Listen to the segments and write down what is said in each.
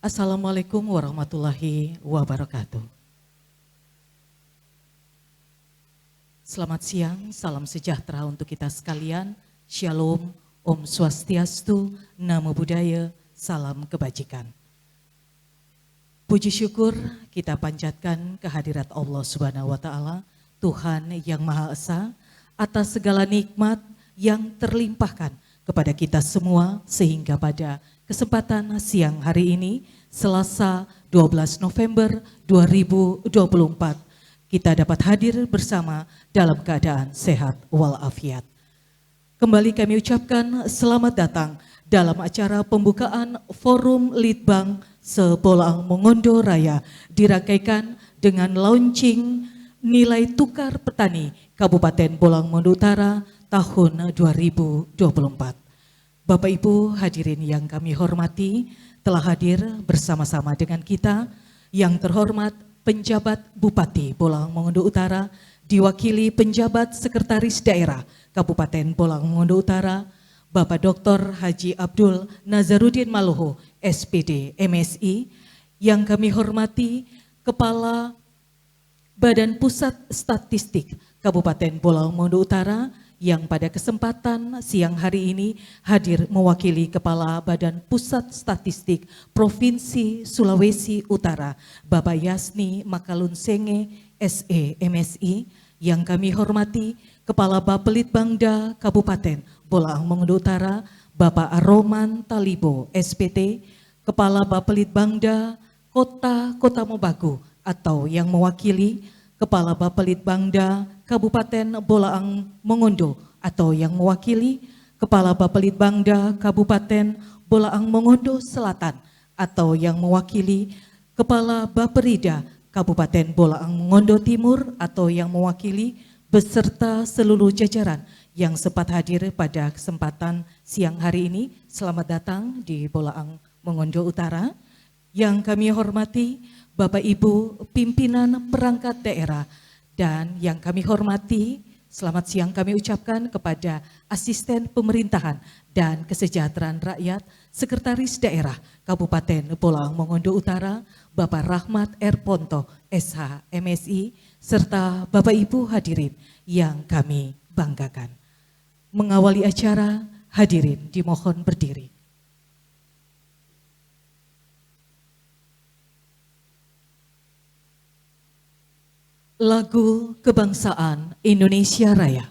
Assalamualaikum warahmatullahi wabarakatuh. Selamat siang, salam sejahtera untuk kita sekalian. Shalom, Om Swastiastu, Namo Buddhaya, salam kebajikan. Puji syukur kita panjatkan kehadirat Allah Subhanahu wa Ta'ala, Tuhan yang Maha Esa, atas segala nikmat yang terlimpahkan kepada kita semua, sehingga pada kesempatan siang hari ini, Selasa 12 November 2024, kita dapat hadir bersama dalam keadaan sehat walafiat. Kembali kami ucapkan selamat datang dalam acara pembukaan Forum Litbang se-Bolaang Mongondo Raya, dirangkaikan dengan launching nilai tukar petani Kabupaten Bolaang Mongondo Utara tahun 2024. Bapak Ibu hadirin yang kami hormati, telah hadir bersama-sama dengan kita yang terhormat penjabat Bupati Bolaang Mongondo Utara, diwakili penjabat Sekretaris Daerah Kabupaten Bolaang Mongondo Utara, Bapak Dr. Haji Abdul Nazarudin Maloho, SPD MSI, yang kami hormati Kepala Badan Pusat Statistik Kabupaten Bolaang Mongondo Utara, yang pada kesempatan siang hari ini hadir mewakili Kepala Badan Pusat Statistik Provinsi Sulawesi Utara, Bapak Yasni Makalun Senge, SE MSI, yang kami hormati Kepala Bapelitbangda Kabupaten Bolaang Mongondo Utara, Bapak Aroman Talibo, SPT, Kepala Bapelitbangda Kota Mobagu, atau yang mewakili Kepala Bapelitbangda Kabupaten Bolaang Mongondo, atau yang mewakili Kepala Bapelitbangda Kabupaten Bolaang Mongondo Selatan, atau yang mewakili Kepala Baperida Kabupaten Bolaang Mongondo Timur, atau yang mewakili beserta seluruh jajaran yang sempat hadir pada kesempatan siang hari ini. Selamat datang di Bolaang Mongondo Utara. Yang kami hormati Bapak Ibu pimpinan perangkat daerah, dan yang kami hormati, selamat siang kami ucapkan kepada Asisten Pemerintahan dan Kesejahteraan Rakyat Sekretaris Daerah Kabupaten Bolaang Mongondo Utara, Bapak Rahmat R. Ponto, SH MSI, serta Bapak Ibu hadirin yang kami banggakan. Mengawali acara, hadirin dimohon berdiri. Lagu Kebangsaan Indonesia Raya.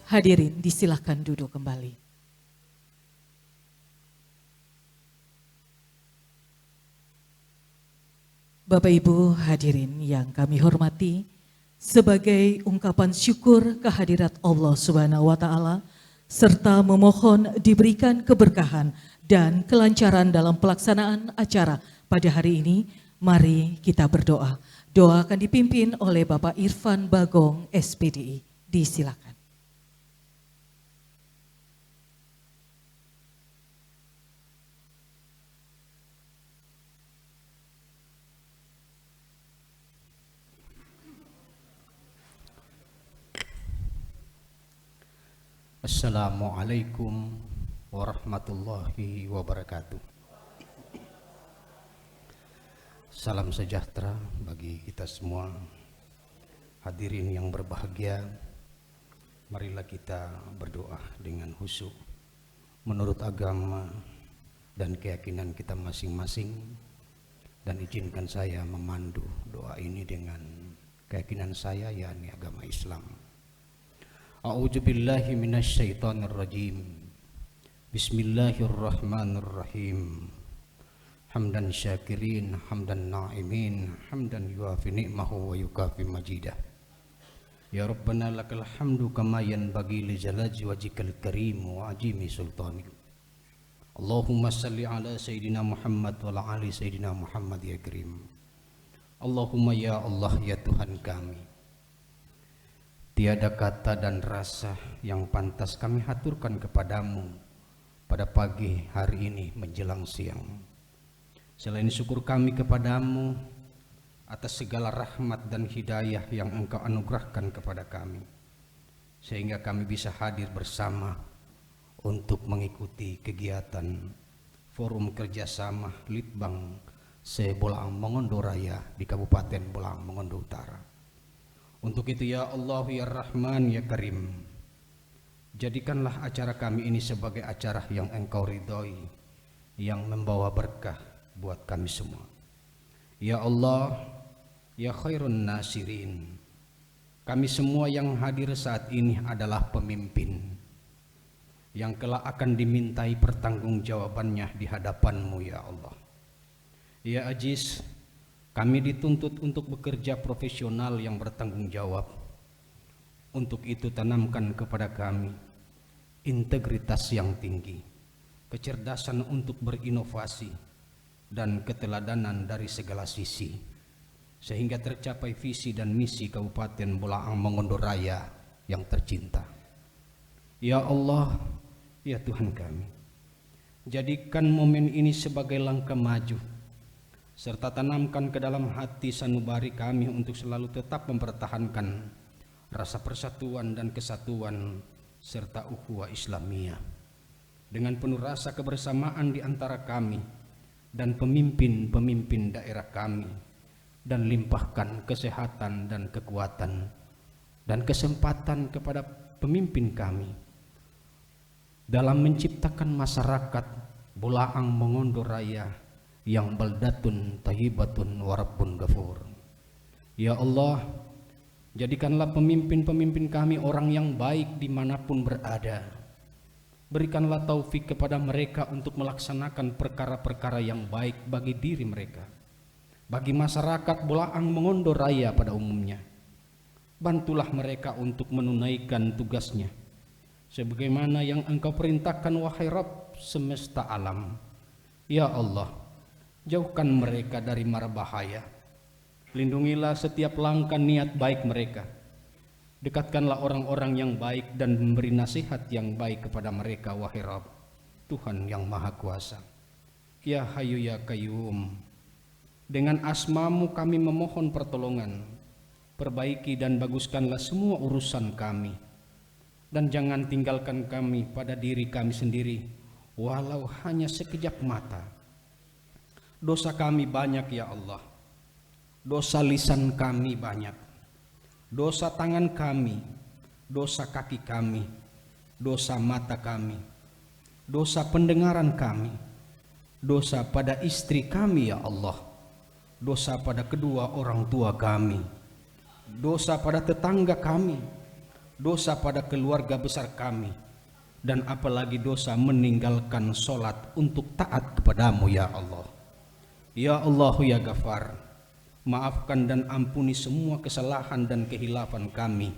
Hadirin disilahkan duduk kembali. Bapak Ibu hadirin yang kami hormati, sebagai ungkapan syukur kehadirat Allah Subhanahu wa Ta'ala, serta memohon diberikan keberkahan dan kelancaran dalam pelaksanaan acara pada hari ini, Mari kita berdoa. Doa akan dipimpin oleh Bapak Irfan Bagong, SPDI. Disilakan. Assalamualaikum warahmatullahi wabarakatuh. Salam sejahtera bagi kita semua. Hadirin yang berbahagia, marilah kita berdoa dengan khusyuk menurut agama dan keyakinan kita masing-masing, dan izinkan saya memandu doa ini dengan keyakinan saya, yakni agama Islam. A'udzu billahi minasyaitonir rajim. Bismillahirrahmanirrahim. Hamdan syakirin, hamdan na'imin, hamdan yuafi ni'mahu wa yukafi majidah. Ya Rabbana lakal hamdu kama yanbaghi li jalali wajhikal karim wa ajimi sultanik. Allahumma salli ala Sayyidina Muhammad wa ala ali Sayyidina Muhammad ya karim. Allahumma ya Allah ya Tuhan kami, tiada kata dan rasa yang pantas kami haturkan kepadamu pada pagi hari ini menjelang siang, selain syukur kami kepadamu atas segala rahmat dan hidayah yang Engkau anugerahkan kepada kami, sehingga kami bisa hadir bersama untuk mengikuti kegiatan forum kerjasama Litbang se-Bolaang Mongondo Raya di Kabupaten Bolaang Mongondo Utara. Untuk itu ya Allah ya Rahman ya Karim, jadikanlah acara kami ini sebagai acara yang Engkau ridhoi, yang membawa berkah buat kami semua. Ya Allah ya khairun nasirin, kami semua yang hadir saat ini adalah pemimpin yang kelak akan dimintai pertanggungjawabannya di hadapan-Mu ya Allah. Ya Aziz, kami dituntut untuk bekerja profesional yang bertanggung jawab. Untuk itu tanamkan kepada kami integritas yang tinggi, kecerdasan untuk berinovasi, dan keteladanan dari segala sisi, sehingga tercapai visi dan misi Kabupaten Bolaang Mongondo Raya yang tercinta. Ya Allah, ya Tuhan kami, jadikan momen ini sebagai langkah maju, serta tanamkan ke dalam hati sanubari kami untuk selalu tetap mempertahankan rasa persatuan dan kesatuan serta ukhuwah Islamiyah dengan penuh rasa kebersamaan di antara kami dan pemimpin-pemimpin daerah kami, dan limpahkan kesehatan dan kekuatan dan kesempatan kepada pemimpin kami dalam menciptakan masyarakat Bolaang Mongondo Raya yang baldatun thayyibatun wa rabbun ghafur. Ya Allah, jadikanlah pemimpin-pemimpin kami orang yang baik dimanapun berada. Berikanlah taufik kepada mereka untuk melaksanakan perkara-perkara yang baik bagi diri mereka, bagi masyarakat Bolaang Mongondo Raya pada umumnya. Bantulah mereka untuk menunaikan tugasnya sebagaimana yang Engkau perintahkan, wahai Rabb semesta alam. Ya Allah, jauhkan mereka dari mara bahaya. Lindungilah setiap langkah niat baik mereka. Dekatkanlah orang-orang yang baik dan memberi nasihat yang baik kepada mereka, wahai Rabb, Tuhan yang Maha Kuasa. Ya Hayyu ya Qayyum, dengan asma-Mu kami memohon pertolongan. Perbaiki dan baguskanlah semua urusan kami, dan jangan tinggalkan kami pada diri kami sendiri walau hanya sekejap mata. Dosa kami banyak ya Allah, dosa lisan kami banyak, dosa tangan kami, dosa kaki kami, dosa mata kami, dosa pendengaran kami, dosa pada istri kami ya Allah, dosa pada kedua orang tua kami, dosa pada tetangga kami, dosa pada keluarga besar kami, dan apalagi dosa meninggalkan sholat untuk taat kepadamu ya Allah. Ya Allah ya Ghafar, maafkan dan ampuni semua kesalahan dan kehilafan kami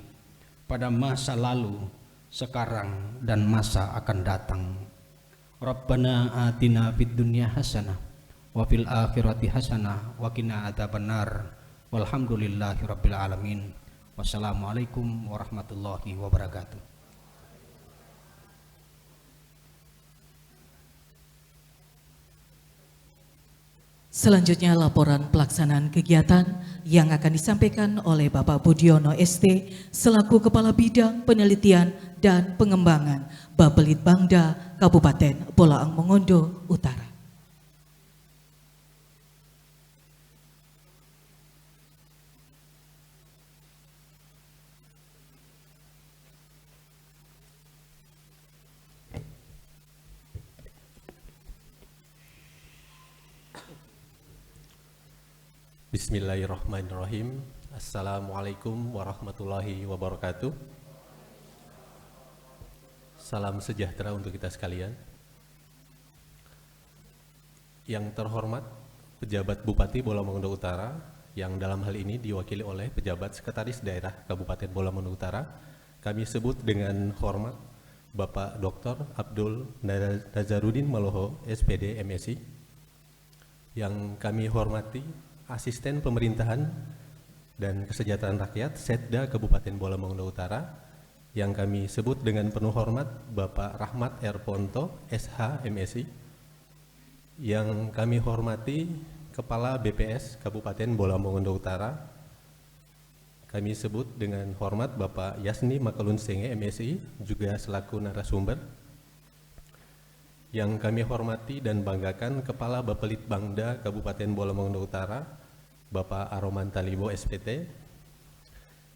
pada masa lalu, sekarang, dan masa akan datang. Rabbana atina fid dunya hasanah wa fil akhirati hasanah wa qina adzabannar. Walhamdulillahirabbil alamin. Wassalamualaikum warahmatullahi wabarakatuh. Selanjutnya laporan pelaksanaan kegiatan yang akan disampaikan oleh Bapak Budiono ST selaku Kepala Bidang Penelitian dan Pengembangan Bapelitbangda Kabupaten Bolaang Mongondo Utara. Bismillahirrahmanirrahim. Assalamualaikum warahmatullahi wabarakatuh. Salam sejahtera untuk kita sekalian. Yang terhormat pejabat Bupati Bola Mongondo Utara, yang dalam hal ini diwakili oleh pejabat Sekretaris Daerah Kabupaten Bola Mongondo Utara, kami sebut dengan hormat Bapak Dr. Abdul Nazarudin Maloho, SPD MSI. Yang kami hormati Asisten Pemerintahan dan Kesejahteraan Rakyat Setda Kabupaten Bola Mongondo Utara, yang kami sebut dengan penuh hormat Bapak Rahmat R. Ponto, SH MSI, yang kami hormati Kepala BPS Kabupaten Bola Mongondo Utara, kami sebut dengan hormat Bapak Yasni Makalun Senge MSI, juga selaku narasumber, yang kami hormati dan banggakan Kepala Bapelitbangda Kabupaten Bola Mongondo Utara, Bapak Aroman Talibo SPT,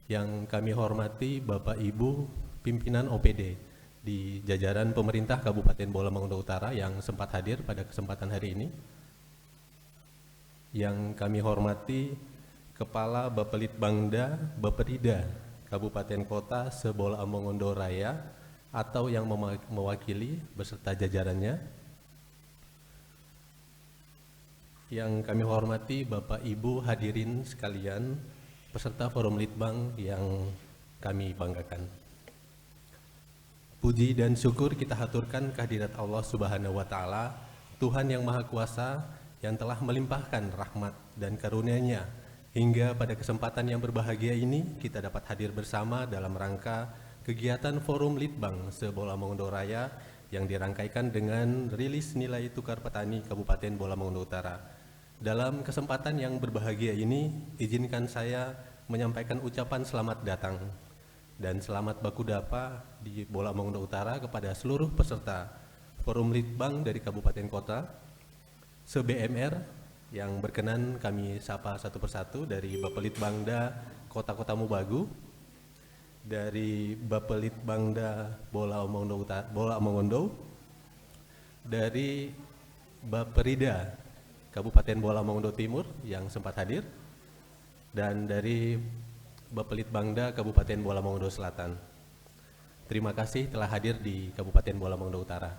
yang kami hormati Bapak Ibu pimpinan OPD di jajaran pemerintah Kabupaten Bola Mongondo Utara yang sempat hadir pada kesempatan hari ini, yang kami hormati Kepala Bapelitbangda Baperida Kabupaten Kota se-Bola Mongondo Raya atau yang mewakili beserta jajarannya, yang kami hormati Bapak Ibu hadirin sekalian peserta Forum Litbang yang kami banggakan. Puji dan syukur kita haturkan kehadirat Allah Subhanahu wa Ta'ala, Tuhan yang Maha Kuasa, yang telah melimpahkan rahmat dan karunia-Nya hingga pada kesempatan yang berbahagia ini kita dapat hadir bersama dalam rangka kegiatan Forum Litbang se-Bola Mongondo Raya yang dirangkaikan dengan rilis nilai tukar petani Kabupaten Bola Mongondo Utara. Dalam kesempatan yang berbahagia ini, izinkan saya menyampaikan ucapan selamat datang dan selamat bakudapa di Bola Mongondo Utara kepada seluruh peserta Forum Litbang dari Kabupaten Kota, se-BMR yang berkenan kami sapa satu persatu, dari Bapelitbangda Kota-Kota Mubagu, dari Bapelitbangda Bola Mongondo, dari Baperida Kabupaten Bola Mongondo Timur yang sempat hadir, dan dari Bapelitbangda Kabupaten Bola Mongondo Selatan. Terima kasih telah hadir di Kabupaten Bola Mongondo Utara.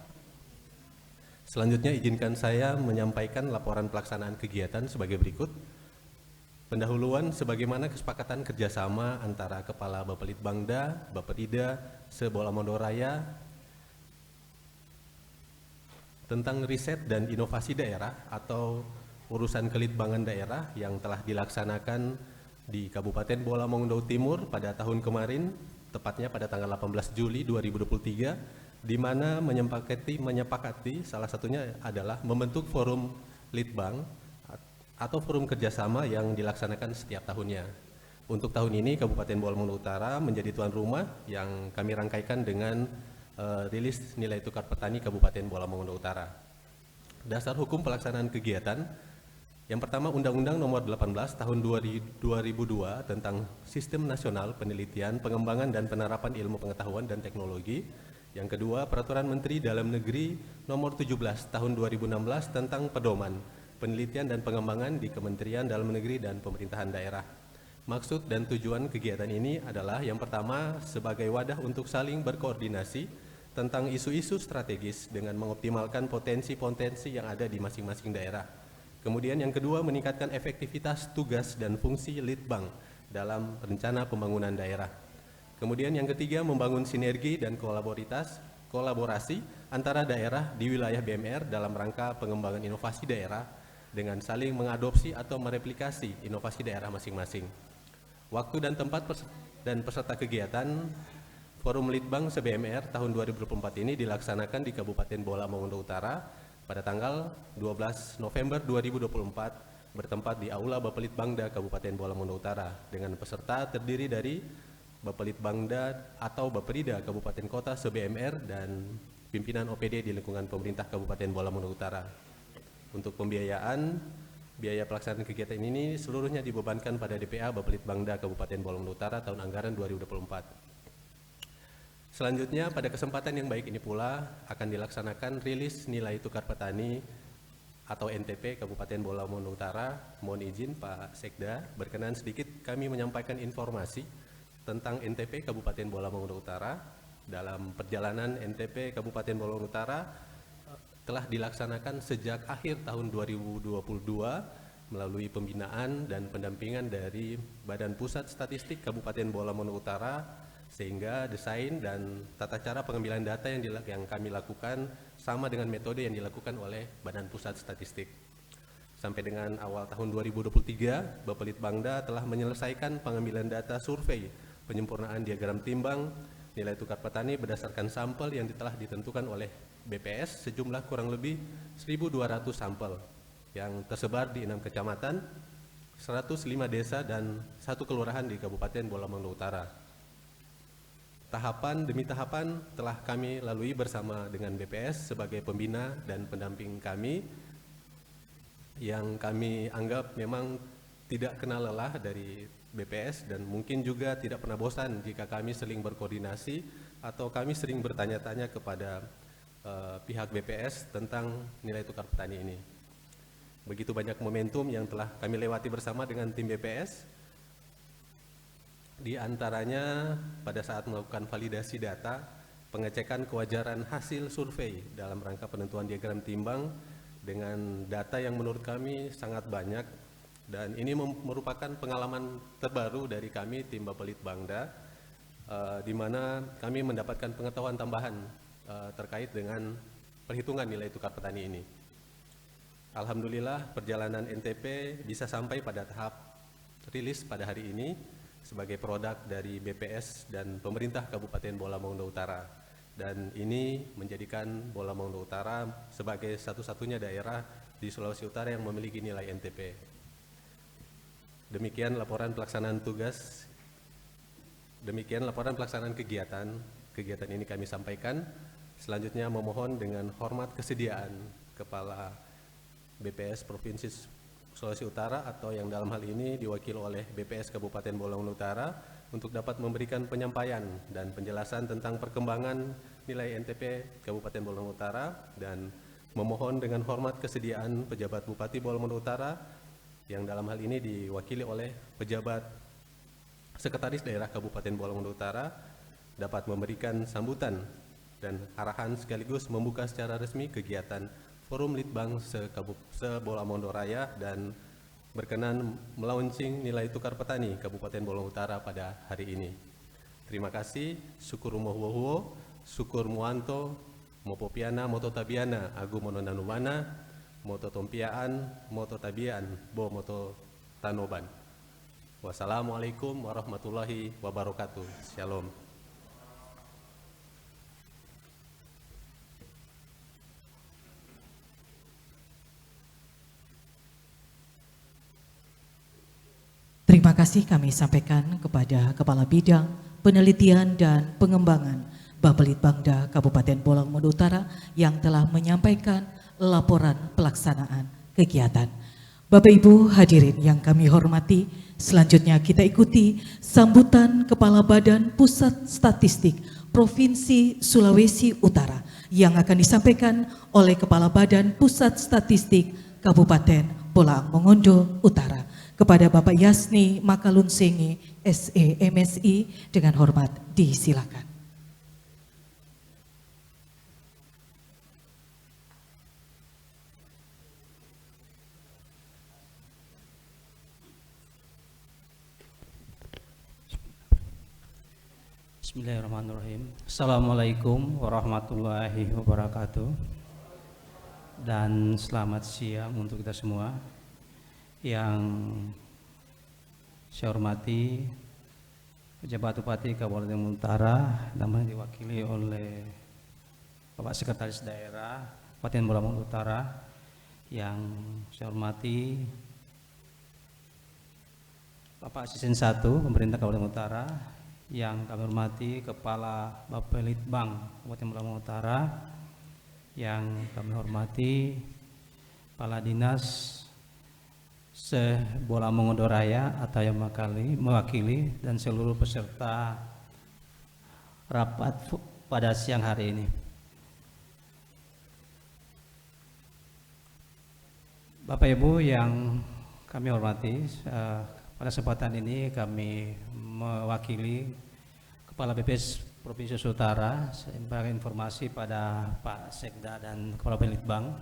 Selanjutnya izinkan saya menyampaikan laporan pelaksanaan kegiatan sebagai berikut. Pendahuluan sebagaimana kesepakatan kerjasama antara Kepala Bapelitbangda, Baperida, se-Bola Mongondo Raya tentang riset dan inovasi daerah atau urusan kelitbangan daerah yang telah dilaksanakan di Kabupaten Bola Mongondo Timur pada tahun kemarin, tepatnya pada tanggal 18 Juli 2023, di mana menyepakati salah satunya adalah membentuk forum litbang atau forum kerjasama yang dilaksanakan setiap tahunnya. Untuk tahun ini Kabupaten Bola Mongondo Utara menjadi tuan rumah yang kami rangkaikan dengan rilis nilai tukar petani Kabupaten Bola Mongondo Utara. Dasar hukum pelaksanaan kegiatan, yang pertama Undang-Undang Nomor 18 Tahun 2002 tentang Sistem Nasional Penelitian, Pengembangan dan Penerapan Ilmu Pengetahuan dan Teknologi. Yang kedua Peraturan Menteri Dalam Negeri Nomor 17 Tahun 2016 tentang Pedoman Penelitian dan Pengembangan di Kementerian Dalam Negeri dan Pemerintahan Daerah. Maksud dan tujuan kegiatan ini adalah yang pertama sebagai wadah untuk saling berkoordinasi tentang isu-isu strategis dengan mengoptimalkan potensi-potensi yang ada di masing-masing daerah. Kemudian yang kedua meningkatkan efektivitas tugas dan fungsi litbang dalam rencana pembangunan daerah. Kemudian yang ketiga membangun sinergi dan kolaborasi antara daerah di wilayah BMR dalam rangka pengembangan inovasi daerah dengan saling mengadopsi atau mereplikasi inovasi daerah masing-masing. Waktu dan tempat dan peserta kegiatan Forum Litbang se-BMR tahun 2024 ini dilaksanakan di Kabupaten Bola Mongondo Utara pada tanggal 12 November 2024 bertempat di Aula Bapelitbangda Kabupaten Bola Mongondo Utara dengan peserta terdiri dari Bapelitbangda atau Baperida Kabupaten Kota se-BMR dan pimpinan OPD di lingkungan pemerintah Kabupaten Bola Mongondo Utara. Untuk pembiayaan, biaya pelaksanaan kegiatan ini seluruhnya dibebankan pada DPA Bapelitbangda Kabupaten Bola Mongondo Utara tahun anggaran 2024. Selanjutnya, pada kesempatan yang baik ini pula akan dilaksanakan rilis nilai tukar petani atau NTP Kabupaten Bola Mongondo Utara. Mohon izin Pak Sekda, berkenan sedikit kami menyampaikan informasi tentang NTP Kabupaten Bola Mongondo Utara. Dalam perjalanan NTP Kabupaten Bola Mongondo Utara telah dilaksanakan sejak akhir tahun 2022 melalui pembinaan dan pendampingan dari Badan Pusat Statistik Kabupaten Bola Mongondo Utara, sehingga desain dan tata cara pengambilan data yang kami lakukan sama dengan metode yang dilakukan oleh Badan Pusat Statistik. Sampai dengan awal tahun 2023, Bapelitbangda telah menyelesaikan pengambilan data survei penyempurnaan diagram timbang nilai tukar petani berdasarkan sampel yang telah ditentukan oleh BPS sejumlah kurang lebih 1.200 sampel yang tersebar di 6 kecamatan, 105 desa, dan 1 kelurahan di Kabupaten Bola Mongondo Utara. Tahapan demi tahapan telah kami lalui bersama dengan BPS sebagai pembina dan pendamping kami yang kami anggap memang tidak kenal lelah dari BPS dan mungkin juga tidak pernah bosan jika kami sering berkoordinasi atau kami sering bertanya-tanya kepada pihak BPS tentang nilai tukar petani ini. Begitu banyak momentum yang telah kami lewati bersama dengan tim BPS. Di antaranya pada saat melakukan validasi data, pengecekan kewajaran hasil survei dalam rangka penentuan diagram timbang dengan data yang menurut kami sangat banyak, dan ini merupakan pengalaman terbaru dari kami tim Bapelitbangda, di mana kami mendapatkan pengetahuan tambahan terkait dengan perhitungan nilai tukar petani ini. Alhamdulillah perjalanan NTP bisa sampai pada tahap rilis pada hari ini sebagai produk dari BPS dan pemerintah Kabupaten Bola Mongondo Utara. Dan ini menjadikan Bola Mongondo Utara sebagai satu-satunya daerah di Sulawesi Utara yang memiliki nilai NTP. Demikian laporan pelaksanaan tugas, demikian laporan pelaksanaan kegiatan ini kami sampaikan. Selanjutnya memohon dengan hormat kesediaan Kepala BPS Provinsi Sulawesi Utara atau yang dalam hal ini diwakili oleh BPS Kabupaten Bola Mongondo Utara untuk dapat memberikan penyampaian dan penjelasan tentang perkembangan nilai NTP Kabupaten Bola Mongondo Utara, dan memohon dengan hormat kesediaan pejabat Bupati Bola Mongondo Utara yang dalam hal ini diwakili oleh pejabat Sekretaris Daerah Kabupaten Bola Mongondo Utara dapat memberikan sambutan dan arahan sekaligus membuka secara resmi kegiatan Forum Litbang se-Bola Mongondo Raya dan berkenan melaunching nilai tukar petani Kabupaten Bola Mongondo Utara pada hari ini. Terima kasih, syukur umuhuwo, syukur muanto, mopopiana, moto tabiana, agu mono nanumana, moto tompiaan, moto tabian, bo moto tanoban. Wassalamualaikum warahmatullahi wabarakatuh. Shalom. Terima kasih kami sampaikan kepada Kepala Bidang Penelitian dan Pengembangan Bapelitbangda Kabupaten Bola Mongondo Utara yang telah menyampaikan laporan pelaksanaan kegiatan. Bapak Ibu hadirin yang kami hormati, selanjutnya kita ikuti sambutan Kepala Badan Pusat Statistik Provinsi Sulawesi Utara yang akan disampaikan oleh Kepala Badan Pusat Statistik Kabupaten Bola Mongondo Utara. Kepada Bapak Yasni Makalunsengi, SE MSI, dengan hormat disilakan. Bismillahirrahmanirrahim. Assalamualaikum warahmatullahi wabarakatuh. dan selamat siang untuk kita semua. Yang saya hormati Pejabat Bupati Kabupaten Utara, namanya diwakili oleh Bapak Sekretaris Daerah Kabupaten Bolaang Utara. Yang saya hormati Bapak Asisten 1 Pemerintah Kabupaten Utara, yang kami hormati Kepala Bapelitbang Kabupaten Bolaang Utara, yang kami hormati Kepala Dinas se-Bolaang Raya atau yang mewakili dan seluruh peserta rapat pada siang hari ini. Bapak Ibu yang kami hormati, pada kesempatan ini kami mewakili Kepala BPS Provinsi Utara sebagai informasi pada Pak Sekda dan Kepala Bapelitbang.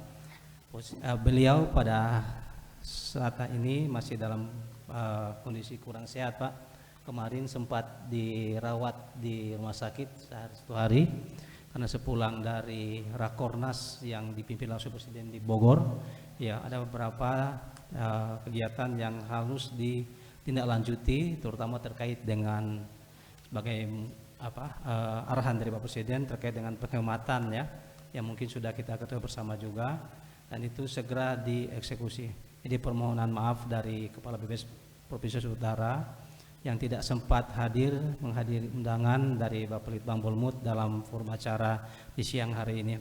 Beliau pada saat ini masih dalam kondisi kurang sehat, Pak. Kemarin sempat dirawat di rumah sakit satu hari karena sepulang dari Rakornas yang dipimpin langsung Presiden di Bogor. Ya, ada beberapa kegiatan yang harus ditindaklanjuti, terutama terkait dengan sebagai arahan dari Bapak Presiden terkait dengan penghematan, ya, yang mungkin sudah kita ketahui bersama juga, dan itu segera dieksekusi. Jadi permohonan maaf dari Kepala BPS Provinsi Utara yang tidak sempat menghadiri undangan dari Bapelitbang Bolmut dalam forum acara di siang hari ini.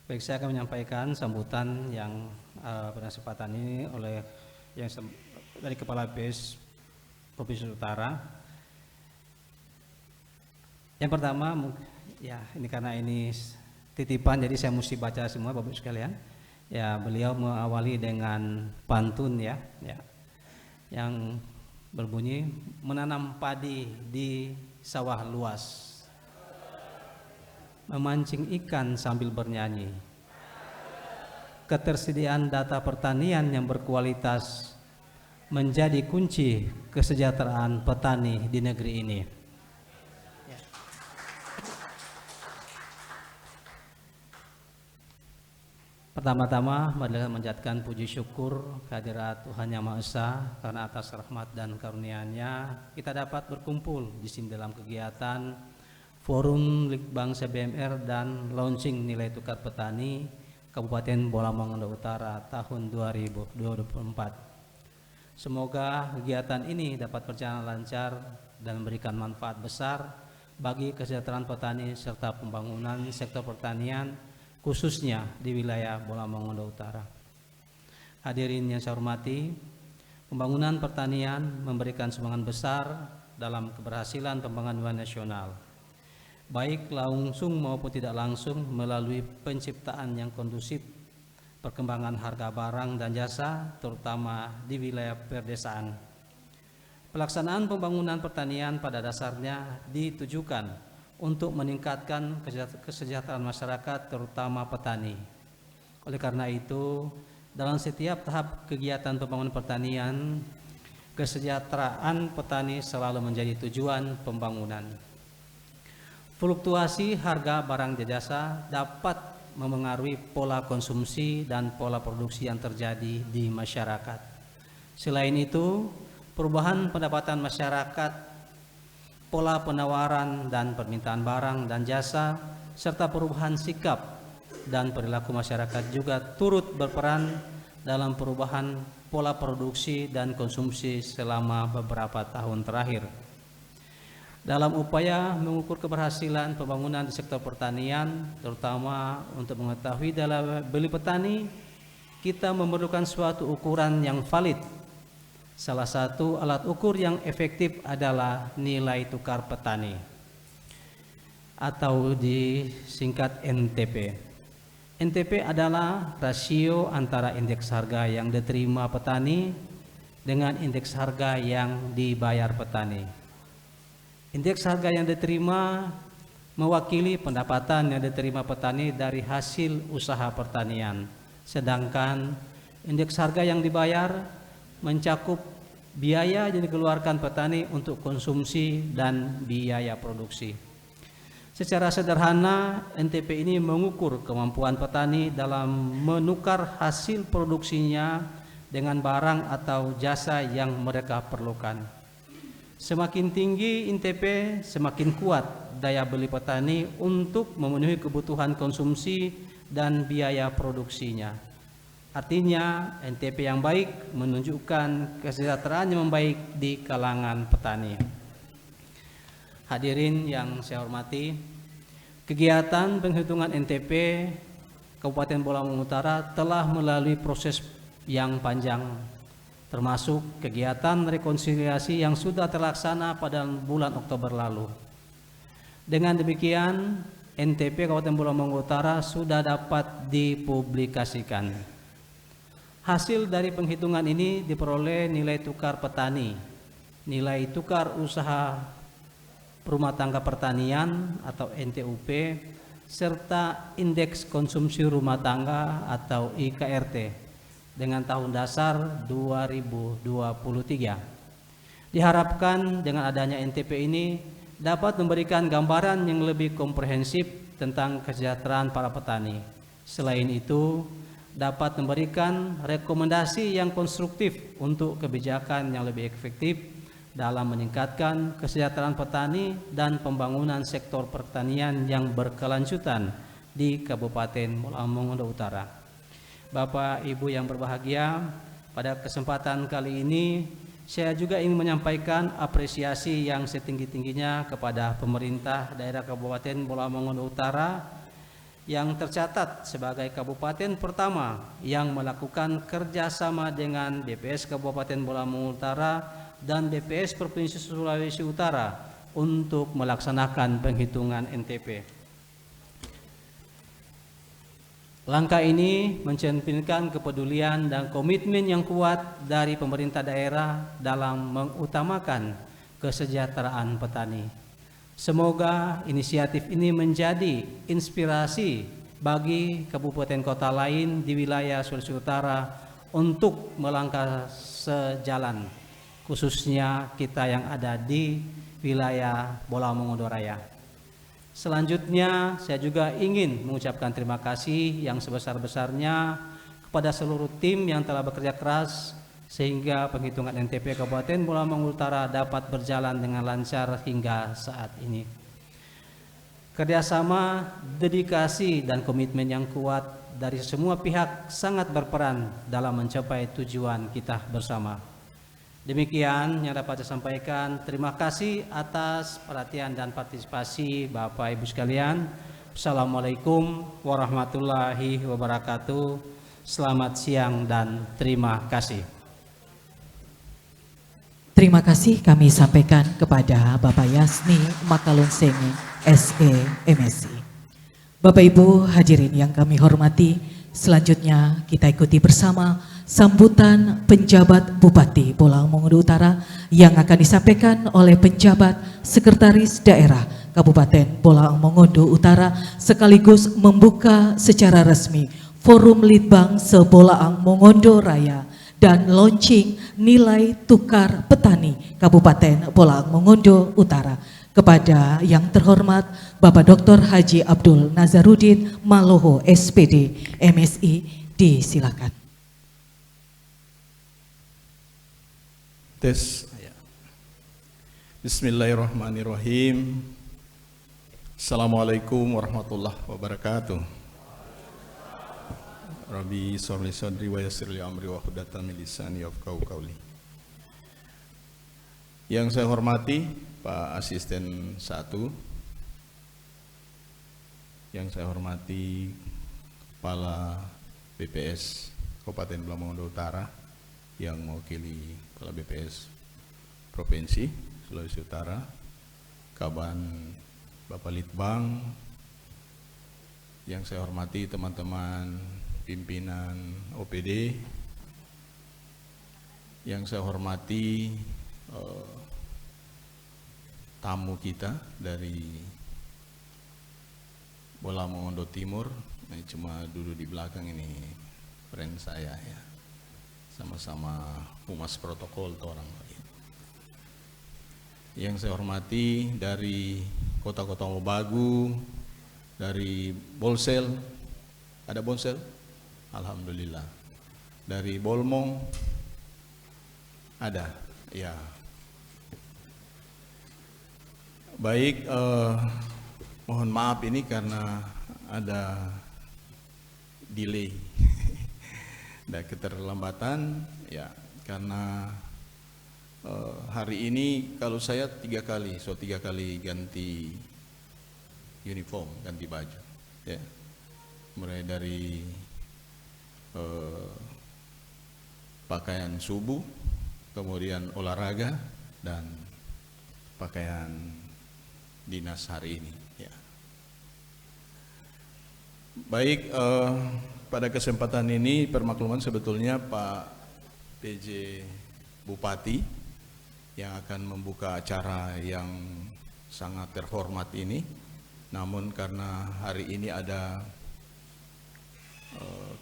Baik, saya akan menyampaikan sambutan yang pada kesempatan ini oleh dari Kepala BPS Provinsi Utara. Yang pertama, ya ini karena ini titipan, jadi saya mesti baca semua Bapak sekalian. Ya, beliau mengawali dengan pantun, ya, yang berbunyi, menanam padi di sawah luas, memancing ikan sambil bernyanyi, ketersediaan data pertanian yang berkualitas menjadi kunci kesejahteraan petani di negeri ini. Pertama-tama marilah menjadikan puji syukur kehadirat Tuhan Yang Maha Esa, karena atas rahmat dan karunia-Nya kita dapat berkumpul di sini dalam kegiatan Forum Litbang CBMR dan launching nilai tukar petani Kabupaten Bolaang Utara tahun 2024. Semoga kegiatan ini dapat berjalan lancar dan memberikan manfaat besar bagi kesejahteraan petani serta pembangunan sektor pertanian khususnya di wilayah Bolaang Utara. Hadirin yang saya hormati, pembangunan pertanian memberikan sumbangan besar dalam keberhasilan pembangunan nasional, baik langsung maupun tidak langsung melalui penciptaan yang kondusif, perkembangan harga barang dan jasa, terutama di wilayah perdesaan. Pelaksanaan pembangunan pertanian pada dasarnya ditujukan untuk meningkatkan kesejahteraan masyarakat, terutama petani. Oleh karena itu, dalam setiap tahap kegiatan pembangunan pertanian, kesejahteraan petani selalu menjadi tujuan pembangunan. Fluktuasi harga barang dan jasa dapat memengaruhi pola konsumsi dan pola produksi yang terjadi di masyarakat. Selain itu, perubahan pendapatan masyarakat, pola penawaran dan permintaan barang dan jasa, serta perubahan sikap dan perilaku masyarakat juga turut berperan dalam perubahan pola produksi dan konsumsi selama beberapa tahun terakhir. Dalam upaya mengukur keberhasilan pembangunan di sektor pertanian, terutama untuk mengetahui daya beli petani, kita memerlukan suatu ukuran yang valid. Salah satu alat ukur yang efektif adalah nilai tukar petani atau disingkat NTP. NTP adalah rasio antara indeks harga yang diterima petani dengan indeks harga yang dibayar petani. Indeks harga yang diterima mewakili pendapatan yang diterima petani dari hasil usaha pertanian, sedangkan indeks harga yang dibayar mencakup biaya yang dikeluarkan petani untuk konsumsi dan biaya produksi. Secara sederhana, NTP ini mengukur kemampuan petani dalam menukar hasil produksinya dengan barang atau jasa yang mereka perlukan. Semakin tinggi NTP, semakin kuat daya beli petani untuk memenuhi kebutuhan konsumsi dan biaya produksinya. Artinya, NTP yang baik menunjukkan kesejahteraan yang membaik di kalangan petani. Hadirin yang saya hormati, kegiatan penghitungan NTP Kabupaten Bola Mongondo Utara telah melalui proses yang panjang, termasuk kegiatan rekonsiliasi yang sudah terlaksana pada bulan Oktober lalu. Dengan demikian, NTP Kabupaten Bola Mongondo Utara sudah dapat dipublikasikan. Hasil dari penghitungan ini diperoleh nilai tukar petani, nilai tukar usaha rumah tangga pertanian atau NTUP, serta indeks konsumsi rumah tangga atau IKRT dengan tahun dasar 2023. Diharapkan dengan adanya NTP ini dapat memberikan gambaran yang lebih komprehensif tentang kesejahteraan para petani. Selain itu, dapat memberikan rekomendasi yang konstruktif untuk kebijakan yang lebih efektif dalam meningkatkan kesejahteraan petani dan pembangunan sektor pertanian yang berkelanjutan di Kabupaten Bola Mongondo Utara. Bapak Ibu yang berbahagia, pada kesempatan kali ini saya juga ingin menyampaikan apresiasi yang setinggi-tingginya kepada pemerintah daerah Kabupaten Bola Mongondo Utara yang tercatat sebagai kabupaten pertama yang melakukan kerjasama dengan BPS Kabupaten Bola Mongondo Utara dan BPS Provinsi Sulawesi Utara untuk melaksanakan penghitungan NTP. Langkah ini mencerminkan kepedulian dan komitmen yang kuat dari pemerintah daerah dalam mengutamakan kesejahteraan petani. Semoga inisiatif ini menjadi inspirasi bagi kabupaten kota lain di wilayah Sulawesi Utara untuk melangkah sejalan, khususnya kita yang ada di wilayah Bola Mongondo Raya. Selanjutnya, saya juga ingin mengucapkan terima kasih yang sebesar-besarnya kepada seluruh tim yang telah bekerja keras sehingga penghitungan NTP Kabupaten Bola Mongondo Utara dapat berjalan dengan lancar hingga saat ini. Kerjasama, dedikasi, dan komitmen yang kuat dari semua pihak sangat berperan dalam mencapai tujuan kita bersama. Demikian yang dapat saya sampaikan. Terima kasih atas perhatian dan partisipasi Bapak Ibu sekalian. Assalamualaikum warahmatullahi wabarakatuh. Selamat siang dan terima kasih. Terima kasih kami sampaikan kepada Bapak Yasni Makalun Senge, SE, MSI. Bapak Ibu hadirin yang kami hormati, selanjutnya kita ikuti bersama sambutan penjabat Bupati Bola Mongondo Utara yang akan disampaikan oleh penjabat Sekretaris Daerah Kabupaten Bola Mongondo Utara sekaligus membuka secara resmi Forum Litbang se-Bolaang Mongondo Raya dan launching nilai tukar petani Kabupaten Bolaang Mongondo Utara. Kepada yang terhormat Bapak Dr. Haji Abdul Nazarudin Maloho SPD MSI, disilakan. Tes. Bismillahirrahmanirrahim. Assalamualaikum warahmatullahi wabarakatuh. Rabbi sholli sadri wa yassir li amri wa hludatan min lisani yafqahu qawli. Yang saya hormati Pak Asisten 1, yang saya hormati Kepala BPS Kabupaten Bola Mongondo Utara yang mewakili Kepala BPS Provinsi Sulawesi Utara, Kaban Bapak Litbang, yang saya hormati teman-teman pimpinan OPD, yang saya hormati tamu kita dari Bola Mongondo Timur, ini cuma duduk di belakang ini friend saya ya, sama-sama humas protokol orang. yang saya hormati dari Kota-Kota Mobagu, dari Bolsel, ada Bolsel? Alhamdulillah. Dari Bolmong, ada, ya. Baik, mohon maaf ini karena ada delay, ada keterlambatan, ya, karena hari ini kalau saya 3 kali ganti uniform, ganti baju, ya. Mulai dari pakaian subuh, kemudian olahraga, dan pakaian dinas hari ini, ya. Baik, pada kesempatan ini permakluman sebetulnya Pak PJ Bupati yang akan membuka acara yang sangat terhormat ini, namun karena hari ini ada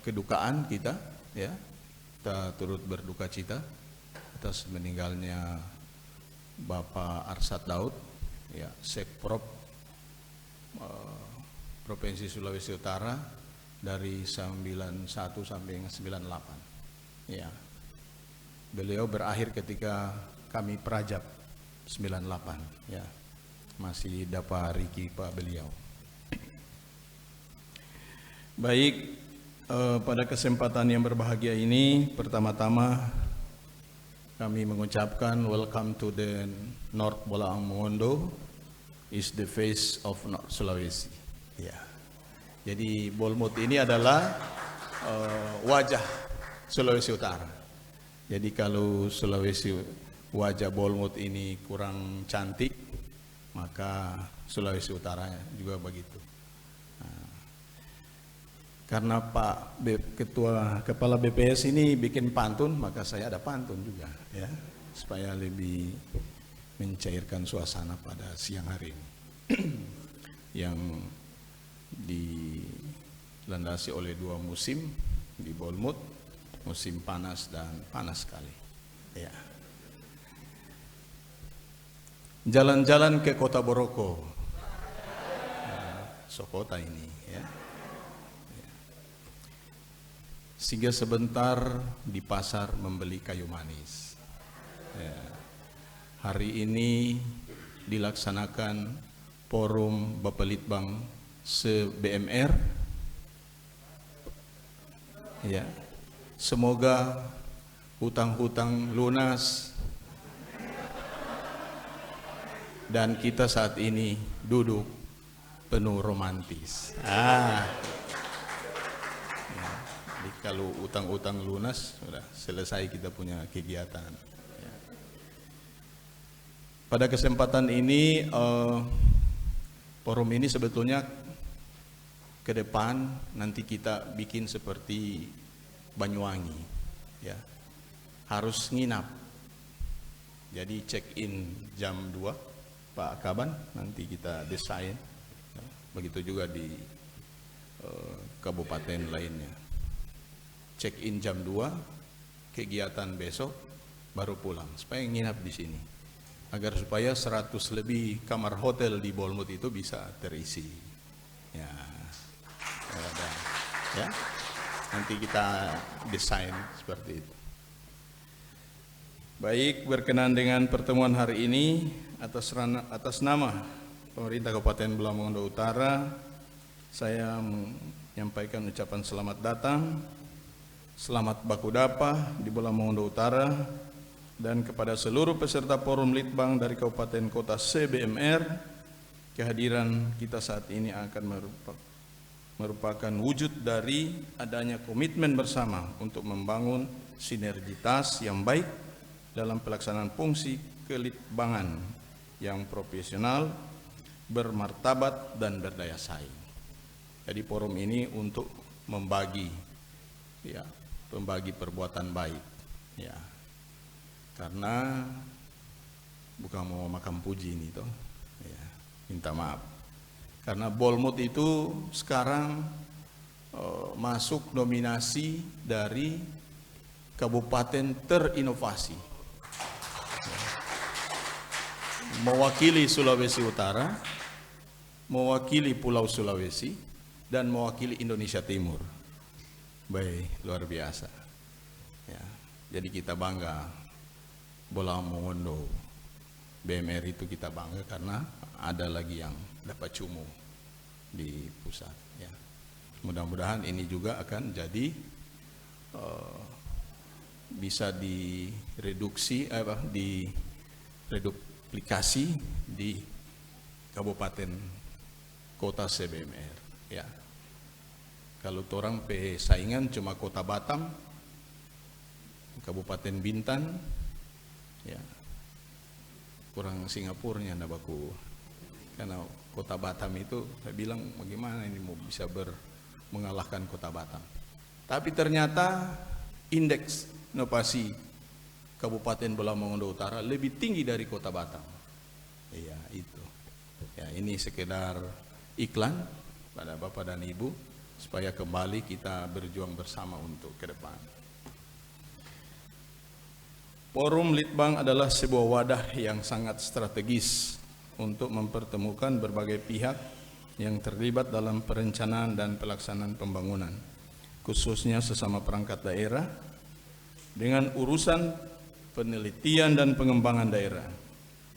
kedukaan kita, ya, kita turut berduka cita atas meninggalnya Bapak Arsad Daud, ya, Sekprop Provinsi Sulawesi Utara dari 91 sampai 98, ya. Beliau berakhir ketika kami Prajab 98, ya, masih dapat Riki Pak beliau. Baik, pada kesempatan yang berbahagia ini, pertama-tama kami mengucapkan welcome to the North Bolaang Mongondo is the face of North Sulawesi, ya. Jadi Bolmut ini adalah wajah Sulawesi Utara. Jadi kalau wajah Bolmut ini kurang cantik, maka Sulawesi Utara juga begitu. Nah, karena Pak Kepala BPS ini bikin pantun, maka saya ada pantun juga, ya, supaya lebih mencairkan suasana pada siang hari ini yang dilandasi oleh 2 musim di Bolmut, musim panas dan panas sekali, ya. Jalan-jalan ke Kota Boroko, Sokota ini, ya. Singgah sebentar di pasar membeli kayu manis, ya. Hari ini dilaksanakan forum Bapelitbang se-BMR, ya. Semoga hutang-hutang lunas dan kita saat ini duduk penuh romantis. Ya. Jadi kalau utang-utang lunas, sudah selesai kita punya kegiatan. Ya. Pada kesempatan ini, forum ini sebetulnya ke depan nanti kita bikin seperti Banyuwangi, ya, harus nginap. Jadi check in jam 2. Pak Kaban, nanti kita desain, ya. Begitu juga di kabupaten lainnya. Check in jam 2, kegiatan besok baru pulang, supaya nginap di sini, agar supaya 100 lebih kamar hotel di Bolmut itu bisa terisi, ya. Ya, nanti kita desain seperti itu. Baik, berkenan dengan pertemuan hari ini, atas nama pemerintah Kabupaten Bolaang Mongondo Utara, saya menyampaikan ucapan selamat datang, selamat bakudapa di Bolaang Mongondo Utara, dan kepada seluruh peserta forum Litbang dari Kabupaten Kota se-BMR, kehadiran kita saat ini akan merupakan wujud dari adanya komitmen bersama untuk membangun sinergitas yang baik dalam pelaksanaan fungsi kelitbangan yang profesional, bermartabat dan berdaya saing. Jadi forum ini untuk membagi, ya, membagi perbuatan baik, ya. Karena bukan mau makan puji ini toh, ya, minta maaf. Karena Bolmut itu sekarang masuk nominasi dari kabupaten terinovasi. mewakili Sulawesi Utara, mewakili Pulau Sulawesi, dan mewakili Indonesia Timur. Baik, luar biasa. Ya, jadi kita bangga Bola Mongondo BMR itu, kita bangga karena ada lagi yang dapat cumu di pusat. Ya, mudah-mudahan ini juga akan jadi bisa direplikasi di kabupaten kota CBMR. Ya, kalau orang saingan cuma kota Batam, kabupaten Bintan, ya kurang Singapurnya ndak baku, karena kota Batam itu saya bilang bagaimana ini mau bisa mengalahkan kota Batam. Tapi ternyata indeks inovasi Kabupaten Bola Mongondo Utara lebih tinggi dari kota Batam. Iya, itu. Ya, ini sekedar iklan pada Bapak dan Ibu supaya kembali kita berjuang bersama untuk ke depan. Forum Litbang adalah sebuah wadah yang sangat strategis untuk mempertemukan berbagai pihak yang terlibat dalam perencanaan dan pelaksanaan pembangunan, khususnya sesama perangkat daerah, dengan urusan penelitian dan pengembangan daerah.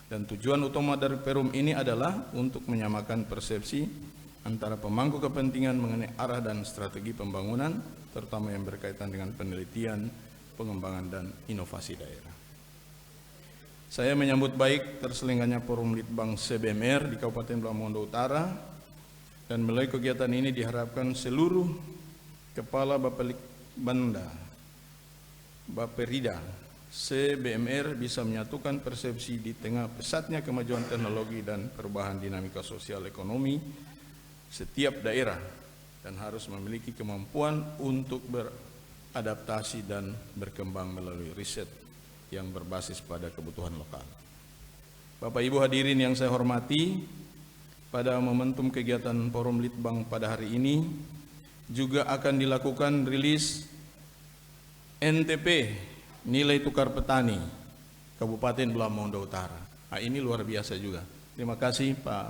Dan tujuan utama dari forum ini adalah untuk menyamakan persepsi antara pemangku kepentingan mengenai arah dan strategi pembangunan, terutama yang berkaitan dengan penelitian, pengembangan, dan inovasi daerah. Saya menyambut baik terselenggaranya Forum Litbang CBMR di Kabupaten Bola Mongondo Utara, dan melalui kegiatan ini diharapkan seluruh Kepala Bapelitbanda, Baperida, CBMR bisa menyatukan persepsi di tengah pesatnya kemajuan teknologi dan perubahan dinamika sosial ekonomi setiap daerah, dan harus memiliki kemampuan untuk beradaptasi dan berkembang melalui riset yang berbasis pada kebutuhan lokal. Bapak Ibu hadirin yang saya hormati, pada momentum kegiatan Forum Litbang pada hari ini juga akan dilakukan rilis NTP, nilai tukar petani Kabupaten Bola Mongondo Utara. Nah, ini luar biasa juga. Terima kasih Pak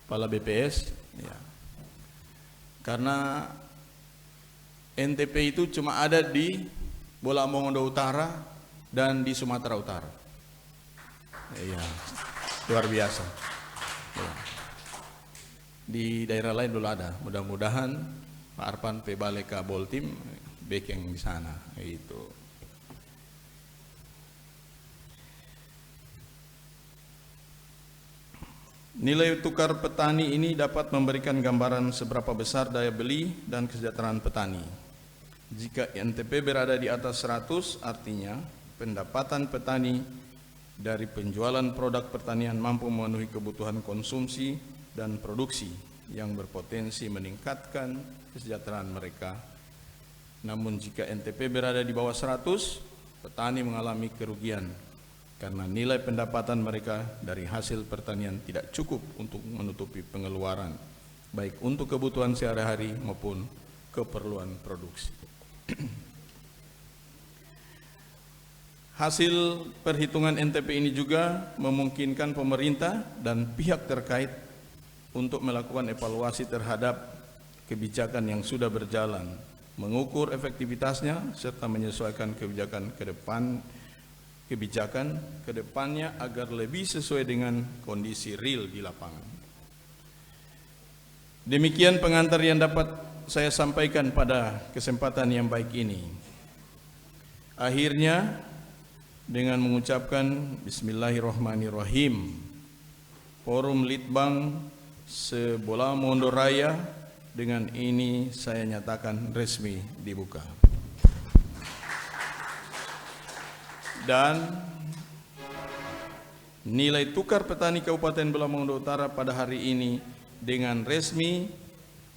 Kepala BPS. Ya. Karena NTP itu cuma ada di Bola Mongondo Utara dan di Sumatera Utara. Ya, luar biasa. Ya. Di daerah lain belum ada. Mudah-mudahan Pak Arpan Pebaleka Boltim backing di sana. Itu. Nilai tukar petani ini dapat memberikan gambaran seberapa besar daya beli dan kesejahteraan petani. Jika NTP berada di atas 100, artinya pendapatan petani dari penjualan produk pertanian mampu memenuhi kebutuhan konsumsi dan produksi yang berpotensi meningkatkan kesejahteraan mereka. Namun jika NTP berada di bawah 100, petani mengalami kerugian karena nilai pendapatan mereka dari hasil pertanian tidak cukup untuk menutupi pengeluaran, baik untuk kebutuhan sehari-hari maupun keperluan produksi. Hasil perhitungan NTP ini juga memungkinkan pemerintah dan pihak terkait untuk melakukan evaluasi terhadap kebijakan yang sudah berjalan, mengukur efektivitasnya, serta menyesuaikan kebijakan ke depannya agar lebih sesuai dengan kondisi real di lapangan. Demikian pengantar yang dapat saya sampaikan pada kesempatan yang baik ini. Akhirnya, dengan mengucapkan Bismillahirrahmanirrahim, Forum Litbang se-Bola Mongondo Raya dengan ini saya nyatakan resmi dibuka. Dan nilai tukar petani Kabupaten Bola Mongondo Utara pada hari ini dengan resmi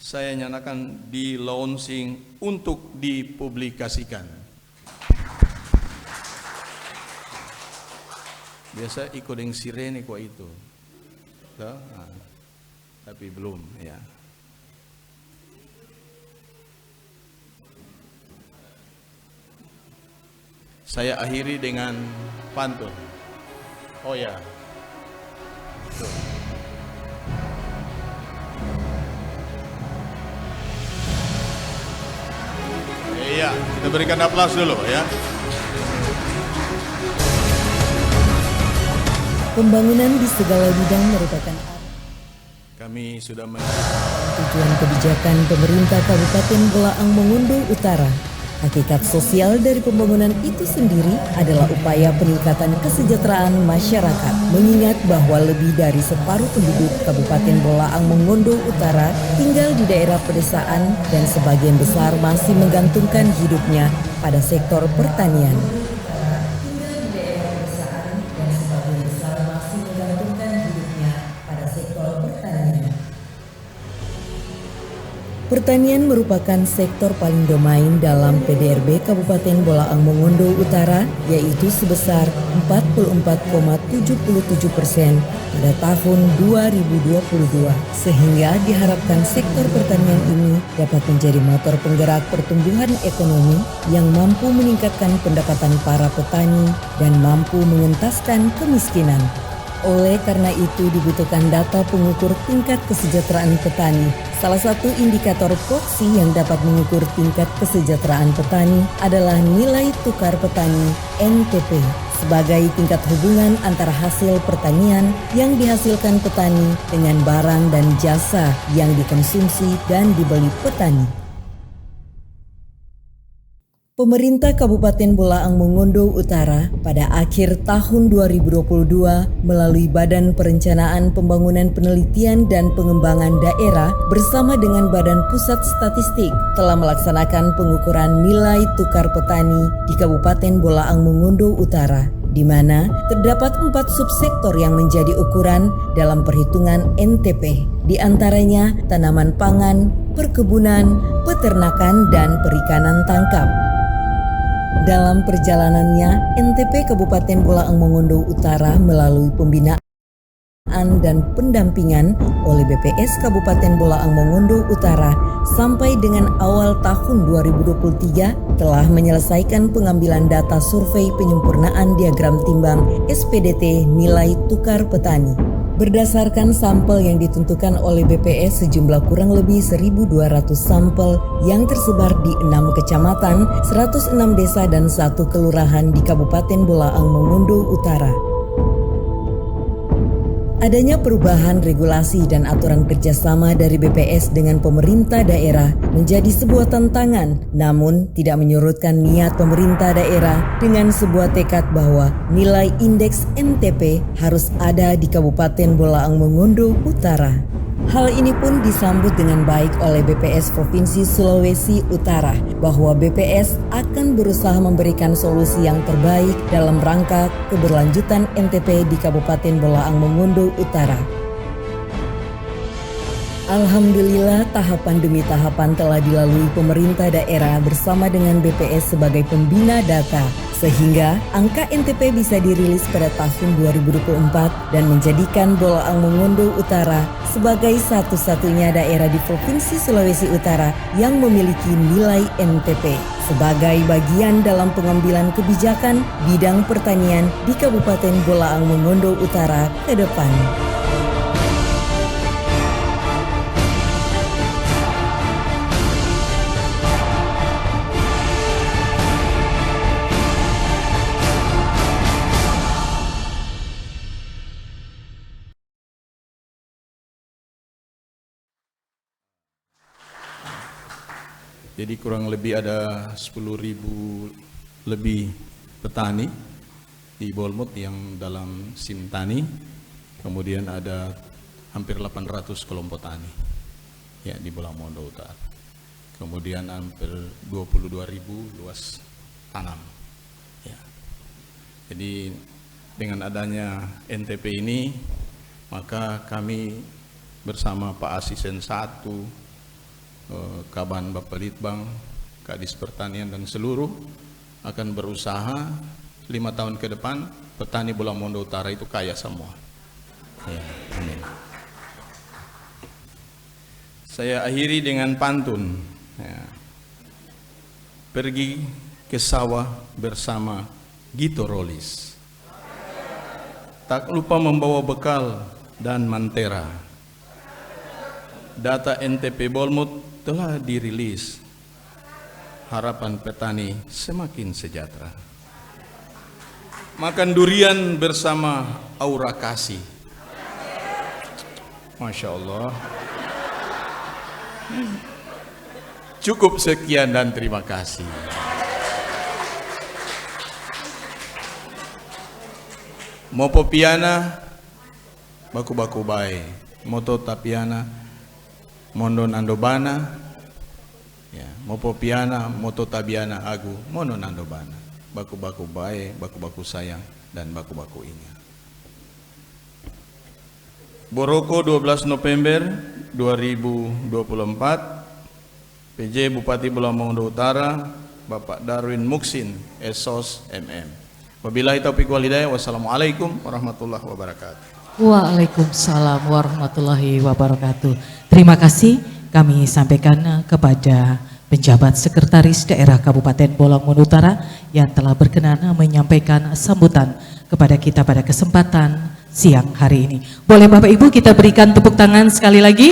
saya nyatakan di launching untuk dipublikasikan. Biasa ikut yang sirene kok itu, tapi belum ya. Saya akhiri dengan pantun. Oh ya, Iya, kita berikan aplaus dulu ya. Pembangunan di segala bidang merupakan Kami sudah tujuan kebijakan pemerintah Kabupaten Bolaang Mongondo Utara. Hakikat sosial dari pembangunan itu sendiri adalah upaya peningkatan kesejahteraan masyarakat. Mengingat bahwa lebih dari separuh penduduk Kabupaten Bolaang Mongondo Utara tinggal di daerah pedesaan dan sebagian besar masih menggantungkan hidupnya pada sektor pertanian. Pertanian merupakan sektor paling domain dalam PDRB Kabupaten Bolaang Mongondo Utara, yaitu sebesar 44,77% pada tahun 2022. Sehingga diharapkan sektor pertanian ini dapat menjadi motor penggerak pertumbuhan ekonomi yang mampu meningkatkan pendapatan para petani dan mampu mengentaskan kemiskinan. Oleh karena itu dibutuhkan data pengukur tingkat kesejahteraan petani. Salah satu indikator proksi yang dapat mengukur tingkat kesejahteraan petani adalah nilai tukar petani (NTP) sebagai tingkat hubungan antara hasil pertanian yang dihasilkan petani dengan barang dan jasa yang dikonsumsi dan dibeli petani. Pemerintah Kabupaten Bolaang Mongondo Utara pada akhir tahun 2022 melalui Badan Perencanaan Pembangunan Penelitian dan Pengembangan Daerah bersama dengan Badan Pusat Statistik telah melaksanakan pengukuran nilai tukar petani di Kabupaten Bolaang Mongondo Utara, di mana terdapat 4 subsektor yang menjadi ukuran dalam perhitungan NTP, di antaranya tanaman pangan, perkebunan, peternakan, dan perikanan tangkap. Dalam perjalanannya, NTP Kabupaten Bolaang Mongondo Utara melalui pembinaan dan pendampingan oleh BPS Kabupaten Bolaang Mongondo Utara sampai dengan awal tahun 2023 telah menyelesaikan pengambilan data survei penyempurnaan diagram timbang SPDT nilai tukar petani. Berdasarkan sampel yang ditentukan oleh BPS sejumlah kurang lebih 1.200 sampel yang tersebar di 6 kecamatan, 106 desa dan 1 kelurahan di Kabupaten Bolaang Mongondo Utara. Adanya perubahan regulasi dan aturan kerjasama dari BPS dengan pemerintah daerah menjadi sebuah tantangan, namun tidak menyurutkan niat pemerintah daerah dengan sebuah tekad bahwa nilai indeks NTP harus ada di Kabupaten Bolaang Mongondo Utara. Hal ini pun disambut dengan baik oleh BPS Provinsi Sulawesi Utara, bahwa BPS akan berusaha memberikan solusi yang terbaik dalam rangka keberlanjutan NTP di Kabupaten Bolaang Mongondo Utara. Alhamdulillah, tahapan demi tahapan telah dilalui pemerintah daerah bersama dengan BPS sebagai pembina data, sehingga angka NTP bisa dirilis pada tahun 2024 dan menjadikan Bolaang Mongondo Utara sebagai satu-satunya daerah di Provinsi Sulawesi Utara yang memiliki nilai NTP sebagai bagian dalam pengambilan kebijakan bidang pertanian di Kabupaten Bolaang Mongondo Utara ke depan. Jadi kurang lebih ada 10.000 lebih petani di Bolmut yang dalam SIM tani, kemudian ada hampir 800 kelompok tani ya di Bolaang Mongondo Utara, kemudian hampir 22.000 luas tanam ya. Jadi dengan adanya NTP ini, maka kami bersama Pak Asisten 1, Kaban Bapak Litbang, Kadis Pertanian dan seluruh akan berusaha 5 tahun ke depan petani Bolaang Mongondo Utara itu kaya semua. Ya, amin. Saya akhiri dengan pantun. Ya. Pergi ke sawah bersama Gito Rolis. Tak lupa membawa bekal dan Mantera. Data NTP Bolmut telah dirilis. Harapan petani semakin sejahtera. Makan durian bersama aura kasih. Masya Allah. Cukup sekian dan terima kasih. Mopo piana baku-baku bae, moto tapiana mondo nandobana, ya, mopo piana moto tabiana agu mono nandobana, baku-baku bae, baku-baku sayang dan baku-baku ingat. Boroko 12 November 2024, PJ Bupati Pulau Mongondo Utara Bapak Darwin Muksin Esos MM. Wabillahi taufiq wal hidayah. Wassalamualaikum warahmatullahi wabarakatuh. Waalaikumsalam warahmatullahi wabarakatuh. Terima kasih kami sampaikan kepada penjabat sekretaris daerah Kabupaten Pulau Mongondo Utara yang telah berkenan menyampaikan sambutan kepada kita pada kesempatan siang hari ini. Boleh Bapak Ibu kita berikan tepuk tangan sekali lagi?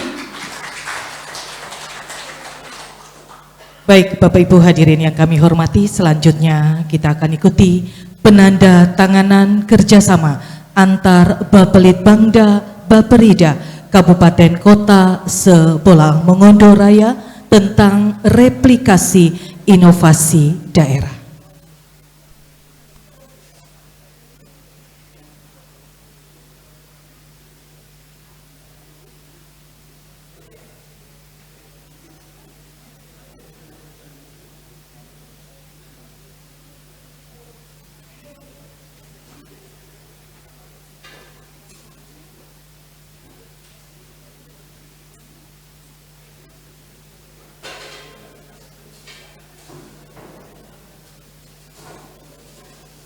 Baik Bapak Ibu hadirin yang kami hormati, selanjutnya kita akan ikuti penanda tanganan kerjasama antar Bapelitbangda Baperida Kabupaten Kota se-Bolang Mongondo Raya tentang replikasi inovasi daerah.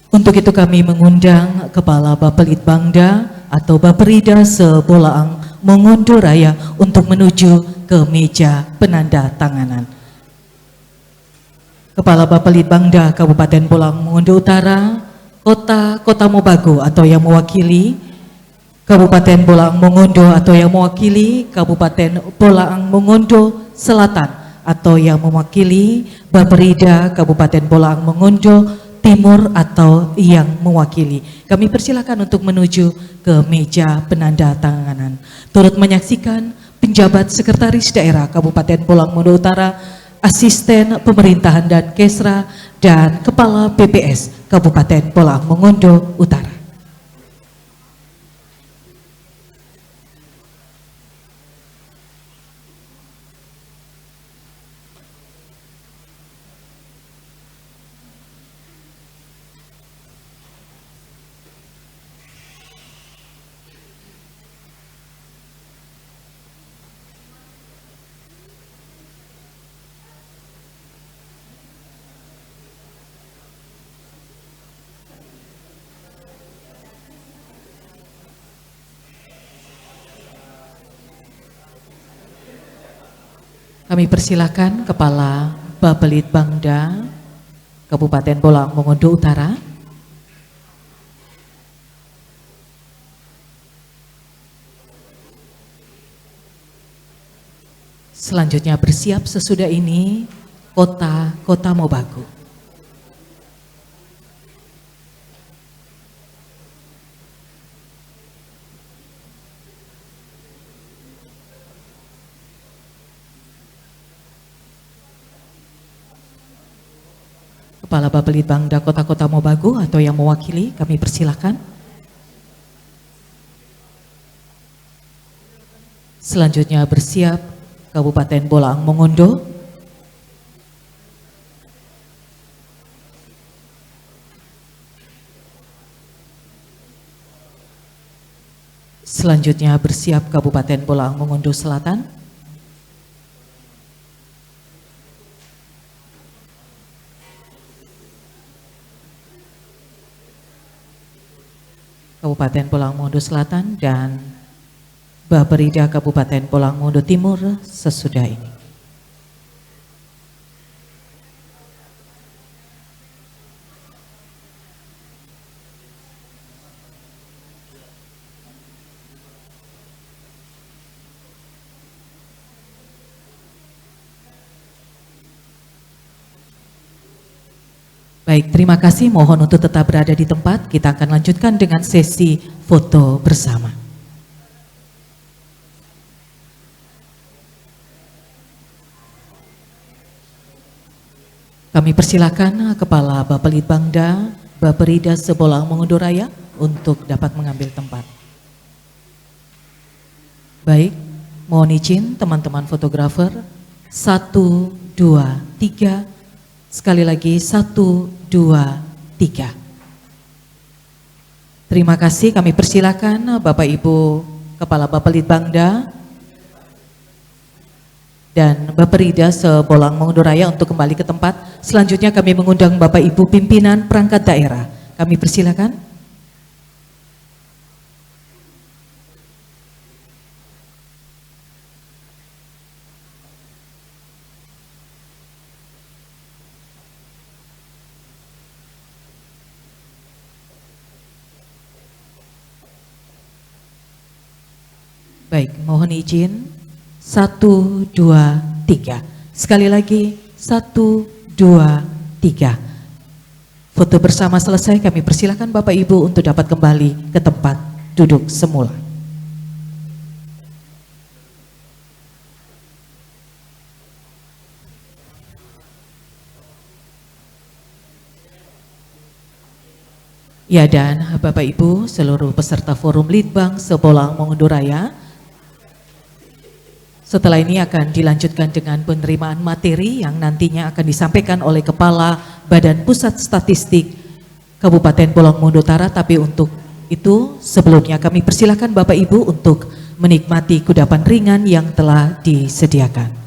Untuk itu kami mengundang Kepala Bapelitbangda atau Baperida se-Bolaang Mongondo Raya untuk menuju ke meja penanda tanganan. Kepala Bapelitbangda Kabupaten Bolaang Mongondo Utara, Kota Mobagu atau yang mewakili Kabupaten Bolaang Mongondo atau yang mewakili Kabupaten Bolaang Mongondo Selatan atau yang mewakili Baperida Kabupaten Bolaang Mongondo Timur atau yang mewakili. Kami persilakan untuk menuju ke meja penanda tanganan. Turut menyaksikan penjabat sekretaris daerah Kabupaten Bolaang Mongondo Utara, asisten pemerintahan dan Kesra, dan kepala BPS Kabupaten Bolaang Mongondo Utara. Kami persilakan Kepala Bapelitbangda Kabupaten Bolaang Mongondo Utara. Selanjutnya bersiap sesudah ini Kota Mobagu. Kepala Bapelitbangda Kota Mobagu atau yang mewakili, kami persilakan. Selanjutnya bersiap Kabupaten Bolaang Mongondo. Selanjutnya bersiap Kabupaten Bolaang Mongondo Selatan. Kabupaten Bolaang Mongondo Selatan dan Baperida Kabupaten Bolaang Mongondo Timur sesudah ini. Baik, terima kasih. Mohon untuk tetap berada di tempat. Kita akan lanjutkan dengan sesi foto bersama. Kami persilakan Kepala Bapelitbangda, Baperida Sebolang Mengunduraya untuk dapat mengambil tempat. Baik, mohon izin teman-teman fotografer. 1, 2, 3. Sekali lagi 1, 2, 3. Terima kasih, kami persilakan Bapak Ibu Kepala Bapelitbangda dan Baperida Sebolang Mengunduraya untuk kembali ke tempat. Selanjutnya kami mengundang Bapak Ibu pimpinan perangkat daerah. Kami persilakan. Baik, mohon izin. 1, 2, 3. Sekali lagi 1, 2, 3. Foto bersama selesai, kami persilakan Bapak Ibu untuk dapat kembali ke tempat duduk semula. Ya, dan Bapak Ibu seluruh peserta forum Litbang Sebolang Mengunduraya, setelah ini akan dilanjutkan dengan penerimaan materi yang nantinya akan disampaikan oleh Kepala Badan Pusat Statistik Kabupaten Bolong Mongondo Utara. Tapi untuk itu sebelumnya kami persilakan Bapak Ibu untuk menikmati kudapan ringan yang telah disediakan.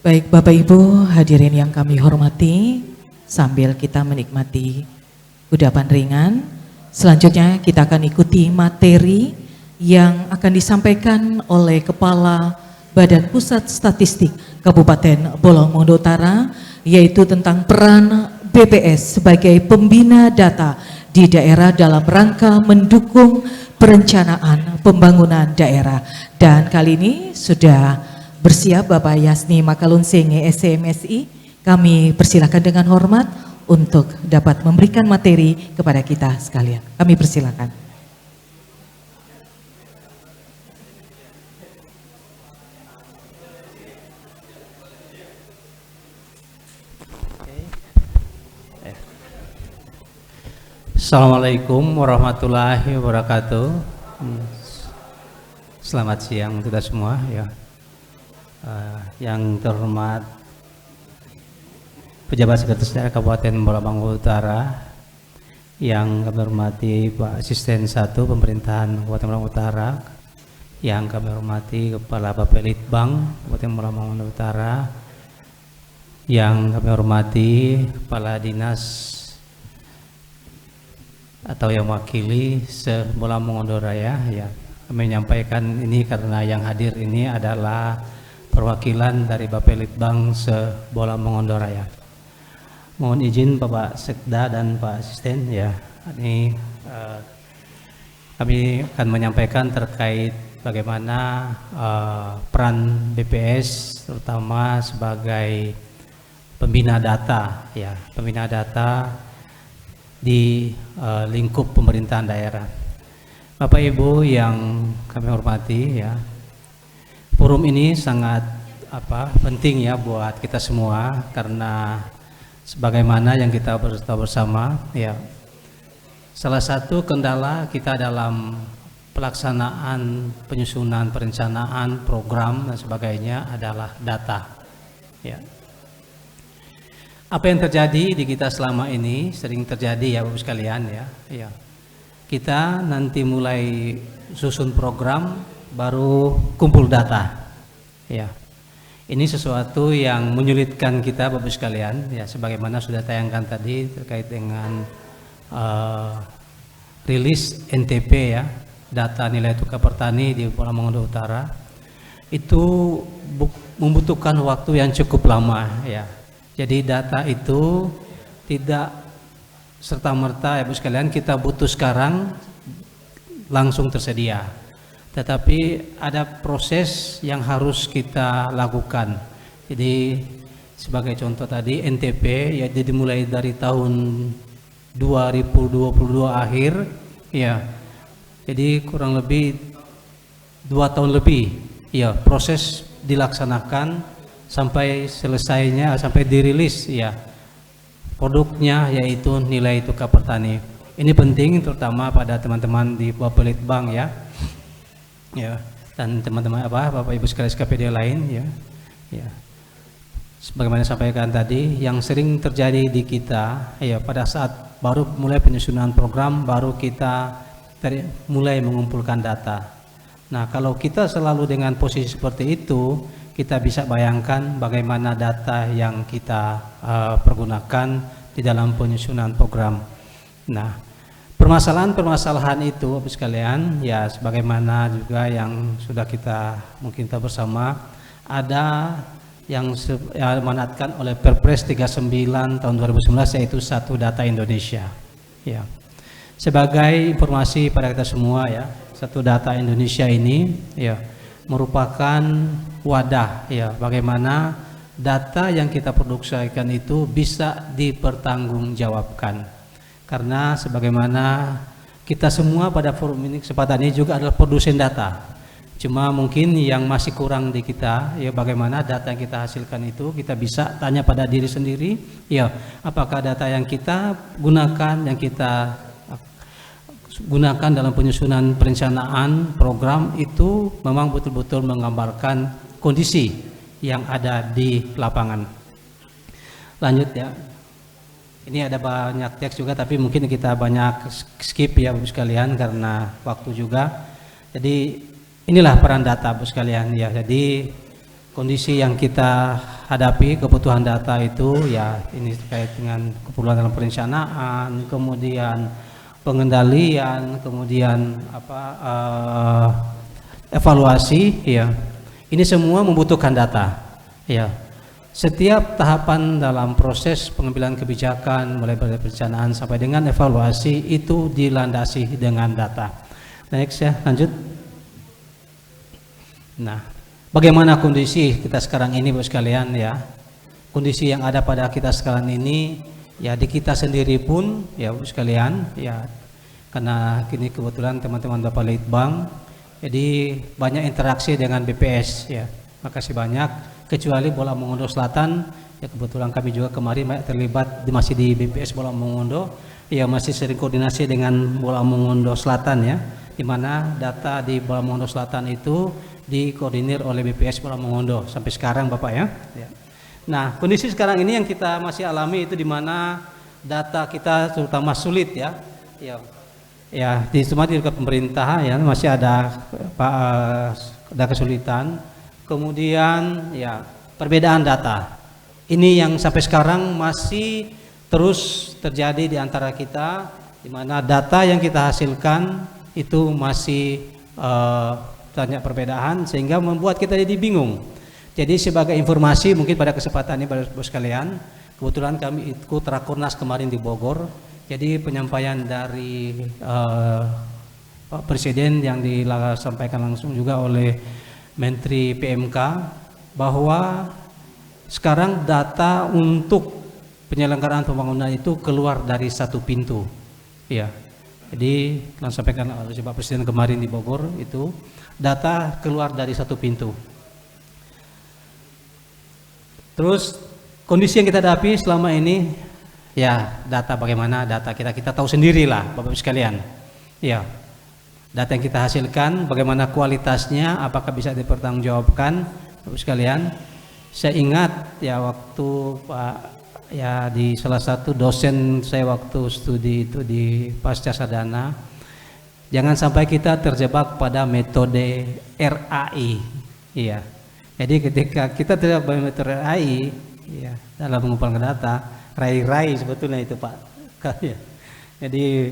Baik Bapak Ibu hadirin yang kami hormati, sambil kita menikmati kudapan ringan, selanjutnya kita akan ikuti materi yang akan disampaikan oleh Kepala Badan Pusat Statistik Kabupaten Bolong Mongondo Utara, yaitu tentang peran BPS sebagai pembina data di daerah dalam rangka mendukung perencanaan pembangunan daerah. Dan kali ini sudah bersiap Bapak Yasni Makalunsinge SMSI. Kami persilakan dengan hormat untuk dapat memberikan materi kepada kita sekalian. Kami persilakan. Assalamualaikum warahmatullahi wabarakatuh. Selamat siang kita semua ya. Yang terhormat Pejabat Sekretaris Daerah Kabupaten Bolong Mongondo Utara, yang kami hormati Pak Asisten 1 Pemerintahan Kabupaten Bolong Utara, yang kami hormati Kepala Bapelitbang Kabupaten Bolong Mongondo Utara, yang kami hormati Kepala Dinas atau yang mewakili Sebolang Mongondo Raya ya. Kami menyampaikan ini karena yang hadir ini adalah perwakilan dari Bapelitbang Sebolang Mongondo Raya. mohon izin Bapak Sekda dan Pak Asisten ya. Ini kami akan menyampaikan terkait bagaimana peran BPS terutama sebagai pembina data ya, pembina data di lingkup pemerintahan daerah. Bapak Ibu yang kami hormati ya, forum ini sangat penting ya buat kita semua, karena sebagaimana yang kita tahu bersama ya, salah satu kendala kita dalam pelaksanaan penyusunan perencanaan program dan sebagainya adalah data ya. Apa yang terjadi di kita selama ini sering terjadi ya Bapak sekalian ya, ya. Kita nanti mulai susun program baru kumpul data ya. Ini sesuatu yang menyulitkan kita Bapak sekalian ya, sebagaimana sudah tayangkan tadi terkait dengan rilis NTP ya, data nilai tukar petani di Pulau Mongondo Utara. Itu membutuhkan waktu yang cukup lama ya. Jadi data itu tidak serta-merta ya Bapak sekalian kita butuh sekarang langsung tersedia, tetapi ada proses yang harus kita lakukan. Jadi sebagai contoh tadi NTP ya, jadi mulai dari tahun 2022 akhir ya, jadi kurang lebih 2 tahun lebih ya proses dilaksanakan sampai selesainya, sampai dirilis ya produknya, yaitu nilai tukar petani. Ini penting terutama pada teman-teman di Bapelitbang ya, ya, dan teman-teman Bapak Ibu sekalian SKPD lain ya, ya. Sebagaimana sampaikan tadi, yang sering terjadi di kita ya, pada saat baru mulai penyusunan program, baru kita mulai mengumpulkan data. Nah, kalau kita selalu dengan posisi seperti itu, kita bisa bayangkan bagaimana data yang kita pergunakan di dalam penyusunan program. Nah, permasalahan-permasalahan itu Bapak sekalian ya, sebagaimana juga yang sudah kita mungkin tahu bersama, ada yang diamanatkan oleh Perpres 39 tahun 2019, yaitu Satu Data Indonesia ya. Sebagai informasi pada kita semua ya, Satu Data Indonesia ini ya merupakan wadah ya, bagaimana data yang kita produksikan itu bisa dipertanggungjawabkan. Karena sebagaimana kita semua pada forum ini, kesempatan ini juga adalah produsen data. Cuma mungkin yang masih kurang di kita ya, bagaimana data yang kita hasilkan itu kita bisa tanya pada diri sendiri ya, apakah data yang kita gunakan, yang kita gunakan dalam penyusunan perencanaan program itu memang betul-betul menggambarkan kondisi yang ada di lapangan. Lanjut ya. Ini ada banyak teks juga, tapi mungkin kita banyak skip ya Bapak sekalian karena waktu juga. Jadi inilah peran data Bapak sekalian ya. Jadi kondisi yang kita hadapi, kebutuhan data itu ya, ini terkait dengan keperluan dalam perencanaan, kemudian pengendalian, kemudian evaluasi ya. Ini semua membutuhkan data ya. Setiap tahapan dalam proses pengambilan kebijakan, mulai dari perencanaan sampai dengan evaluasi, itu dilandasi dengan data. Next ya, lanjut. Nah, bagaimana kondisi kita sekarang ini Bapak sekalian ya? Kondisi yang ada pada kita sekarang ini ya, di kita sendiri pun ya Bapak sekalian ya, karena kini kebetulan teman-teman Bapak Litbang jadi banyak interaksi dengan BPS ya. Makasih banyak, kecuali Bola Mongondo Selatan ya, kebetulan kami juga kemarin terlibat masih di BPS Bola Mongondo ya, masih sering koordinasi dengan Bola Mongondo Selatan ya, di mana data di Bola Mongondo Selatan itu dikoordinir oleh BPS Bola Mongondo sampai sekarang Bapak ya. Nah, kondisi sekarang ini yang kita masih alami itu di mana data kita terutama sulit ya. Ya, di semua di pemerintah ya masih ada kesulitan. Kemudian ya perbedaan data. Ini yang sampai sekarang masih terus terjadi di antara kita, di mana data yang kita hasilkan itu masih banyak perbedaan sehingga membuat kita jadi bingung. Jadi sebagai informasi mungkin pada kesempatan ini Bapak sekalian, kebetulan kami ikut Rakornas kemarin di Bogor. Jadi penyampaian dari Pak Presiden yang disampaikan langsung juga oleh Menteri PMK bahwa sekarang data untuk penyelenggaraan pembangunan itu keluar dari satu pintu. Ya. Jadi yang disampaikan oleh Pak Presiden kemarin di Bogor itu data keluar dari satu pintu. Terus kondisi yang kita hadapi selama ini, ya data bagaimana data kita tahu sendirilah Bapak Ibu sekalian. Ya, data yang kita hasilkan bagaimana kualitasnya, apakah bisa dipertanggungjawabkan Bapak Ibu sekalian. Saya ingat ya waktu di salah satu dosen saya waktu studi itu di Pasca Sarjana, jangan sampai kita terjebak pada metode RAI. Iya. Jadi ketika kita terjebak pada metode RAI, ya, dalam mengumpulkan data, rai-rai sebetulnya itu Pak. Ya. Jadi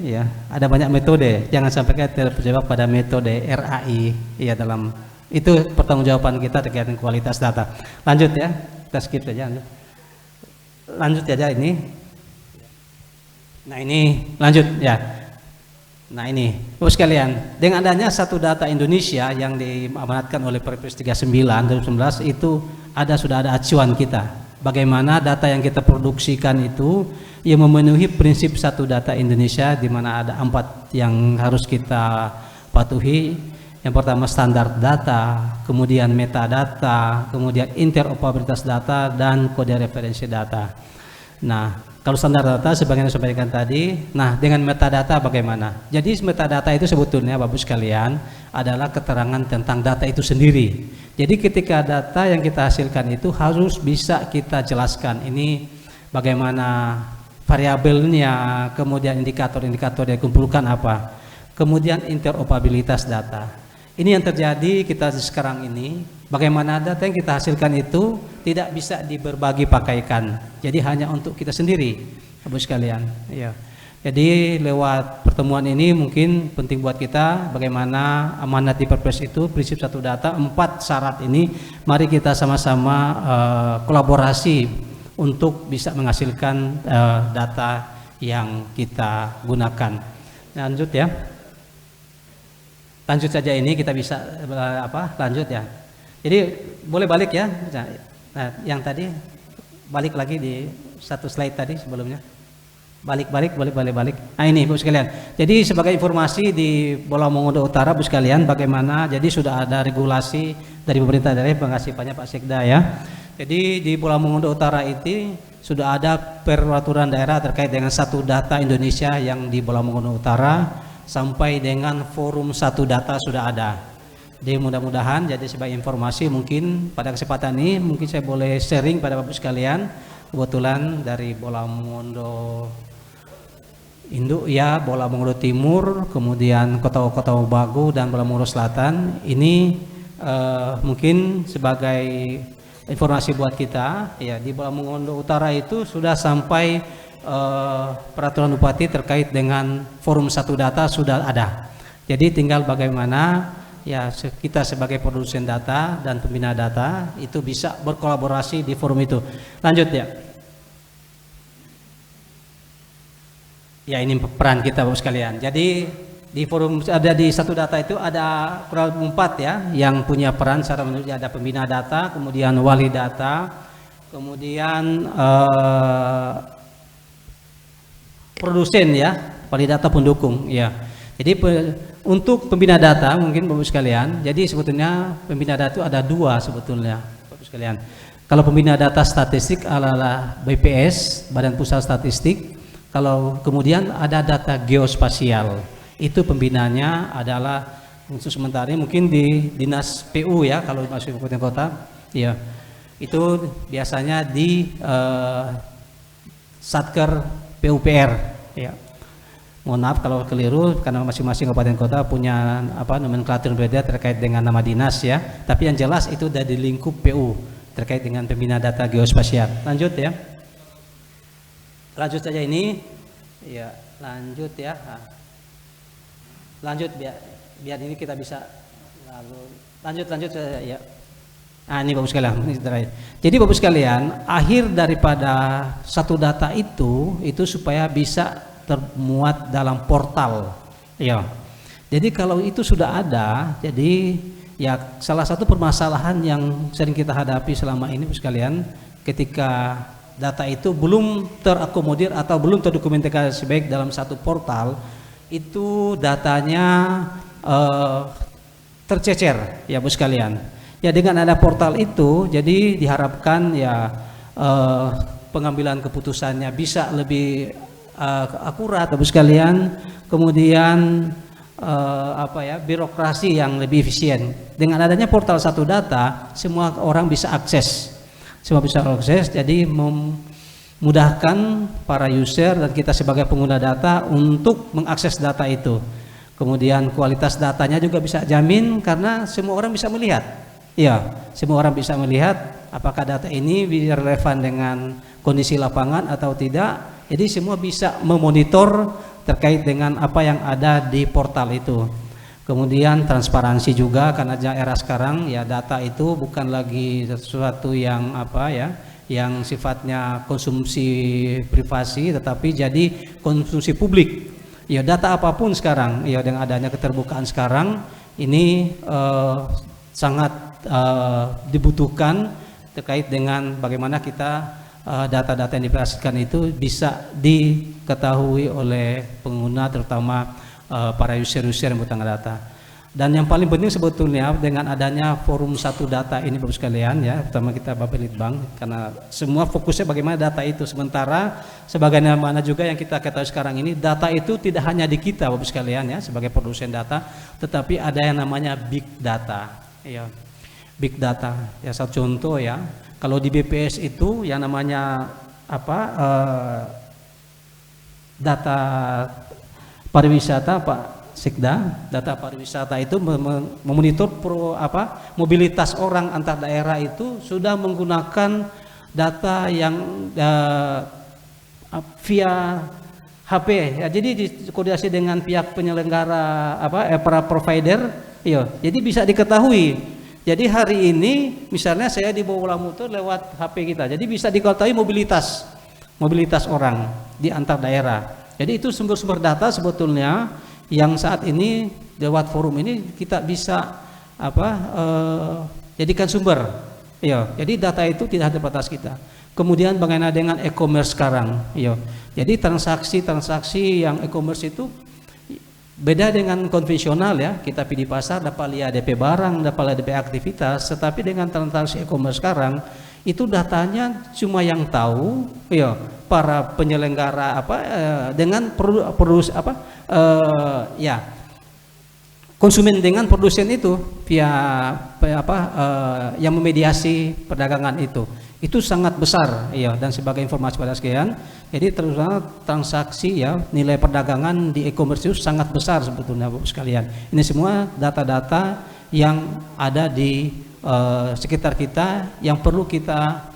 ya ada banyak metode. Jangan sampai kita terjebak pada metode RAI. Ya, dalam itu pertanggungjawaban kita terkait dengan kualitas data. Lanjut ya, kita skip saja. Lanjut aja ini. Nah ini lanjut ya. Nah ini, Bapak sekalian, dengan adanya satu data Indonesia yang diamanatkan oleh Perpres 39 2019 itu sudah ada acuan kita. Bagaimana data yang kita produksikan itu yang memenuhi prinsip satu data Indonesia, di mana ada 4 yang harus kita patuhi. Yang pertama standar data, kemudian metadata, kemudian interoperabilitas data, dan kode referensi data. Nah, kalau standar data sebagaimana disampaikan tadi, nah dengan metadata bagaimana? Jadi metadata itu sebetulnya Bapak sekalian adalah keterangan tentang data itu sendiri. Jadi ketika data yang kita hasilkan itu harus bisa kita jelaskan ini bagaimana variabelnya, kemudian indikator-indikator yang dikumpulkan apa, kemudian interoperabilitas data. Ini yang terjadi kita sekarang ini, bagaimana data yang kita hasilkan itu tidak bisa diberbagi pakaikan, jadi hanya untuk kita sendiri, Bapak sekalian. Ya. Jadi lewat pertemuan ini mungkin penting buat kita bagaimana amanat di Perpres itu prinsip satu data, 4 syarat ini, mari kita sama-sama kolaborasi untuk bisa menghasilkan data yang kita gunakan. Lanjut ya. Lanjut saja ini kita bisa lanjut ya. Jadi boleh balik ya. Nah, yang tadi balik lagi di satu slide tadi sebelumnya. Balik. Nah ini Bu sekalian. Jadi sebagai informasi di Pulau Mongondo Utara Bu sekalian, bagaimana jadi sudah ada regulasi dari pemerintah daerah, pengasipannya Pak Sekda ya. Jadi di Pulau Mongondo Utara itu sudah ada peraturan daerah terkait dengan satu data Indonesia yang di Pulau Mongondo Utara. Sampai dengan forum satu data sudah ada. Jadi mudah-mudahan jadi sebagai informasi mungkin pada kesempatan ini mungkin saya boleh sharing pada Bapak sekalian. Kebetulan dari Bola Mongondo Induk ya, Bola Mongondo Timur, kemudian Kota Bagu dan Bola Mongondo Selatan. Ini mungkin sebagai informasi buat kita ya, di Bola Mongondo Utara itu sudah sampai peraturan bupati terkait dengan forum satu data sudah ada. Jadi tinggal bagaimana ya kita sebagai produsen data dan pembina data itu bisa berkolaborasi di forum itu. Lanjut ya. Ya ini peran kita Bapak sekalian. Jadi di forum ada di satu data itu ada kurang 4 ya yang punya peran secara menurutnya, ada pembina data, kemudian wali data, kemudian produsen ya, wali data pendukung ya. Jadi untuk pembina data mungkin Bapak sekalian, jadi sebetulnya pembina data itu ada 2 sebetulnya Bapak sekalian. Kalau pembina data statistik adalah BPS, Badan Pusat Statistik. Kalau kemudian ada data geospasial, itu pembinanya adalah untuk sementara mungkin di Dinas PU ya, kalau masuk kabupaten kota ya. Itu biasanya di Satker PUPR ya. Mohon maaf kalau keliru karena masing-masing kabupaten kota punya nomenklatur berbeda terkait dengan nama dinas ya. Tapi yang jelas itu dari lingkup PU terkait dengan pembina data geospasial. Lanjut ya. Lanjut saja ini. Ya, lanjut ya. Nah. Lanjut biar ini kita bisa lanjut saja ya. Nah, ini Bapak sekalian. Jadi Bapak sekalian, akhir daripada satu data itu supaya bisa termuat dalam portal. Ya. Jadi kalau itu sudah ada, jadi ya salah satu permasalahan yang sering kita hadapi selama ini Bapak sekalian, ketika data itu belum terakomodir atau belum terdokumentasi baik dalam satu portal, itu datanya tercecer ya Bapak sekalian. Ya dengan ada portal itu, jadi diharapkan ya pengambilan keputusannya bisa lebih akurat Bapak sekalian. Kemudian birokrasi yang lebih efisien. Dengan adanya portal satu data, semua orang bisa akses. Jadi memudahkan para user dan kita sebagai pengguna data untuk mengakses data itu. Kemudian kualitas datanya juga bisa jamin karena semua orang bisa melihat. Ya, semua orang bisa melihat apakah data ini relevan dengan kondisi lapangan atau tidak. Jadi semua bisa memonitor terkait dengan apa yang ada di portal itu. Kemudian transparansi juga karena era sekarang ya data itu bukan lagi sesuatu yang yang sifatnya konsumsi privasi, tetapi jadi konsumsi publik. Ya data apapun sekarang ya dengan adanya keterbukaan sekarang ini sangat dibutuhkan terkait dengan bagaimana kita data-data yang dipraskan itu bisa diketahui oleh pengguna, terutama para user-user yang bertangga data. Dan yang paling penting sebetulnya dengan adanya forum satu data ini Bapak sekalian ya, pertama kita Bapelitbang, karena semua fokusnya bagaimana data itu, sementara sebagaimana juga yang kita ketahui sekarang ini data itu tidak hanya di kita Bapak sekalian ya sebagai produsen data, tetapi ada yang namanya big data ya. Big data ya, satu contoh ya, kalau di BPS itu yang namanya data pariwisata Pak Sekda, data pariwisata itu memonitor mobilitas orang antar daerah itu sudah menggunakan data yang via HP ya, jadi dikoordinasi dengan pihak penyelenggara para provider ya, jadi bisa diketahui. Jadi hari ini misalnya saya di Bola Motor lewat HP kita, jadi bisa diketahui mobilitas orang di antar daerah. Jadi itu sumber-sumber data sebetulnya yang saat ini lewat forum ini kita bisa jadikan sumber. Ya, jadi data itu tidak ada batas kita. Kemudian bagaimana dengan e-commerce sekarang? Ya, jadi transaksi yang e-commerce itu beda dengan konvensional ya, kita pergi di pasar dapat lihat DP barang, dapat lihat DP aktivitas, tetapi dengan transaksi e-commerce sekarang itu datanya cuma yang tahu ya para penyelenggara dengan konsumen dengan produsen itu via yang memediasi perdagangan itu sangat besar ya. Dan sebagai informasi pada sekalian, jadi terutama transaksi ya, nilai perdagangan di e-commerce itu sangat besar sebetulnya Bapak sekalian. Ini semua data-data yang ada di sekitar kita yang perlu kita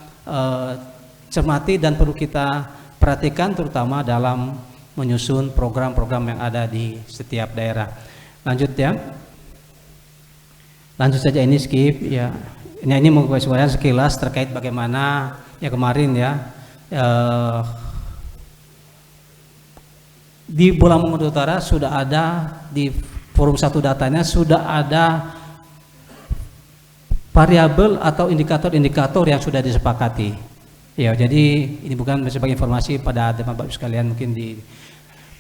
cermati dan perlu kita perhatikan, terutama dalam menyusun program-program yang ada di setiap daerah. Lanjut ya, lanjut saja, ini skip ya. Ini mau saya sekilas terkait bagaimana ya kemarin ya di Bola Mongondo Utara sudah ada di forum satu datanya sudah ada variabel atau indikator-indikator yang sudah disepakati. Ya, jadi ini bukan sebagai informasi pada teman-teman sekalian mungkin di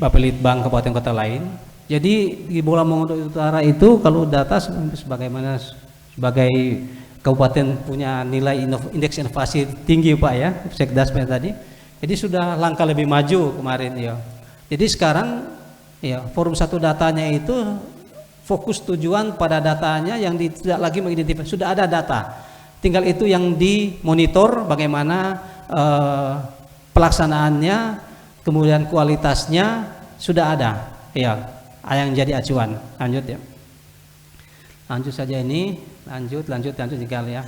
Bapelitbang kabupaten kota lain. Jadi di Bola Mongondo Utara itu kalau data sebagaimana sebagai kabupaten punya nilai indeks inovasi tinggi Pak ya, Sekdas tadi. Jadi sudah langkah lebih maju kemarin ya. Jadi sekarang ya forum satu datanya itu fokus tujuan pada datanya yang tidak lagi mengidentifikasi, sudah ada data. Tinggal itu yang dimonitor bagaimana pelaksanaannya, kemudian kualitasnya sudah ada. Ya, yang jadi acuan. Lanjut ya. Lanjut saja ini, lanjut tinggal ya.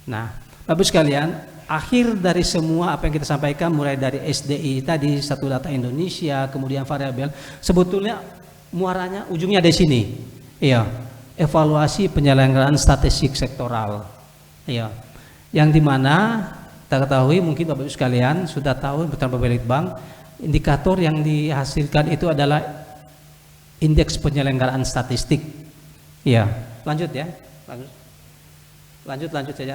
Nah, Bapak sekalian, akhir dari semua apa yang kita sampaikan mulai dari SDI tadi, satu data Indonesia, kemudian variabel, sebetulnya muaranya ujungnya di sini. Iya, evaluasi penyelenggaraan statistik sektoral. Ya, yang dimana kita ketahui mungkin Bapak Ibu sekalian sudah tahu bersama Balitbank, indikator yang dihasilkan itu adalah indeks penyelenggaraan statistik. Ya, lanjut ya, lanjut saja,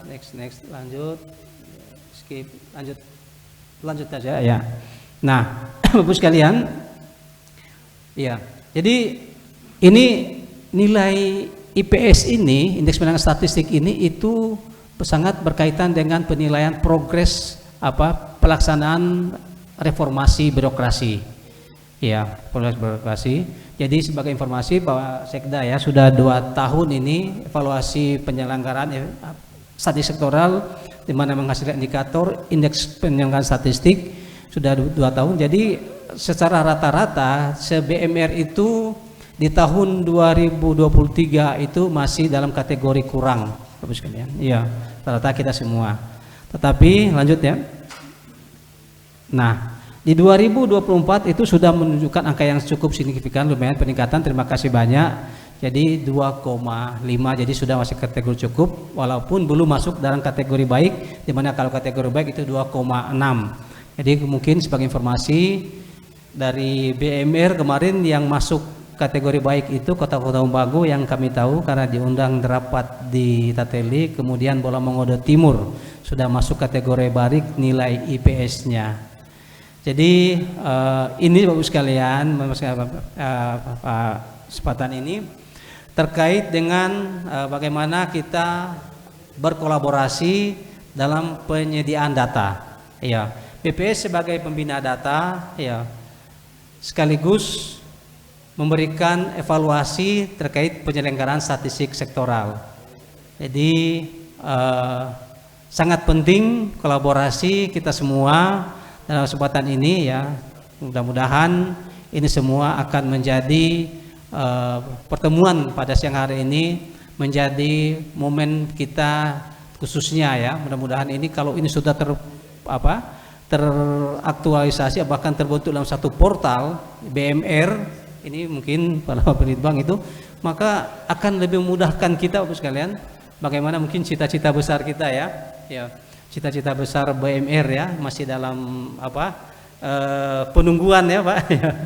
next, lanjut, skip, lanjut saja ya. Nah, Bapak Ibu sekalian, ya, jadi ini nilai IPS ini, indeks penyelenggaraan statistik ini itu sangat berkaitan dengan penilaian progres pelaksanaan reformasi birokrasi. Ya, proses birokrasi. Jadi sebagai informasi bahwa Sekda ya sudah 2 tahun ini evaluasi penyelenggaraan statistik sektoral di mana menghasilkan indikator indeks penyelenggaraan statistik sudah 2 tahun. Jadi secara rata-rata BMR itu di tahun 2023 itu masih dalam kategori kurang, Bapak sekalian. Iya, rata-rata kita semua. Tetapi lanjut ya. Nah, di 2024 itu sudah menunjukkan angka yang cukup signifikan, lumayan peningkatan, terima kasih banyak. Jadi 2,5, jadi sudah masih kategori cukup, walaupun belum masuk dalam kategori baik, dimana kalau kategori baik itu 2,6. Jadi mungkin sebagai informasi dari BMR kemarin yang masuk kategori baik itu Kota Tumbago yang kami tahu karena diundang rapat di Tateli, kemudian Bola Mongodo Timur sudah masuk kategori baik nilai IPS-nya. Jadi ini Bapak sekalian, kesempatan ini terkait dengan bagaimana kita berkolaborasi dalam penyediaan data. Ya, BPS sebagai pembina data, ya, sekaligus memberikan evaluasi terkait penyelenggaraan statistik sektoral. Jadi sangat penting kolaborasi kita semua dalam kesempatan ini ya. Mudah-mudahan ini semua akan menjadi pertemuan pada siang hari ini menjadi momen kita khususnya ya. Mudah-mudahan ini kalau ini sudah teraktualisasi bahkan terbentuk dalam satu portal BMR ini mungkin pada Balitbank itu, maka akan lebih memudahkan kita Bapak sekalian bagaimana mungkin cita-cita besar kita ya, cita-cita besar BMR ya masih dalam penungguan ya Pak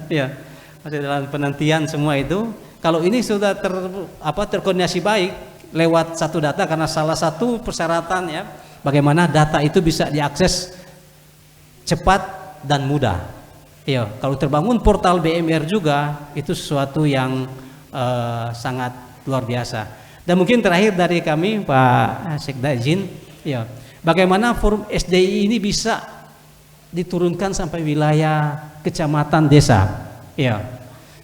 ya, masih dalam penantian semua itu. Kalau ini sudah terkoordinasi baik lewat satu data, karena salah satu persyaratan ya bagaimana data itu bisa diakses cepat dan mudah. Ya, kalau terbangun portal BMR juga itu sesuatu yang sangat luar biasa. Dan mungkin terakhir dari kami Pak Sekda izin, ya, bagaimana forum SDI ini bisa diturunkan sampai wilayah kecamatan desa. Ya,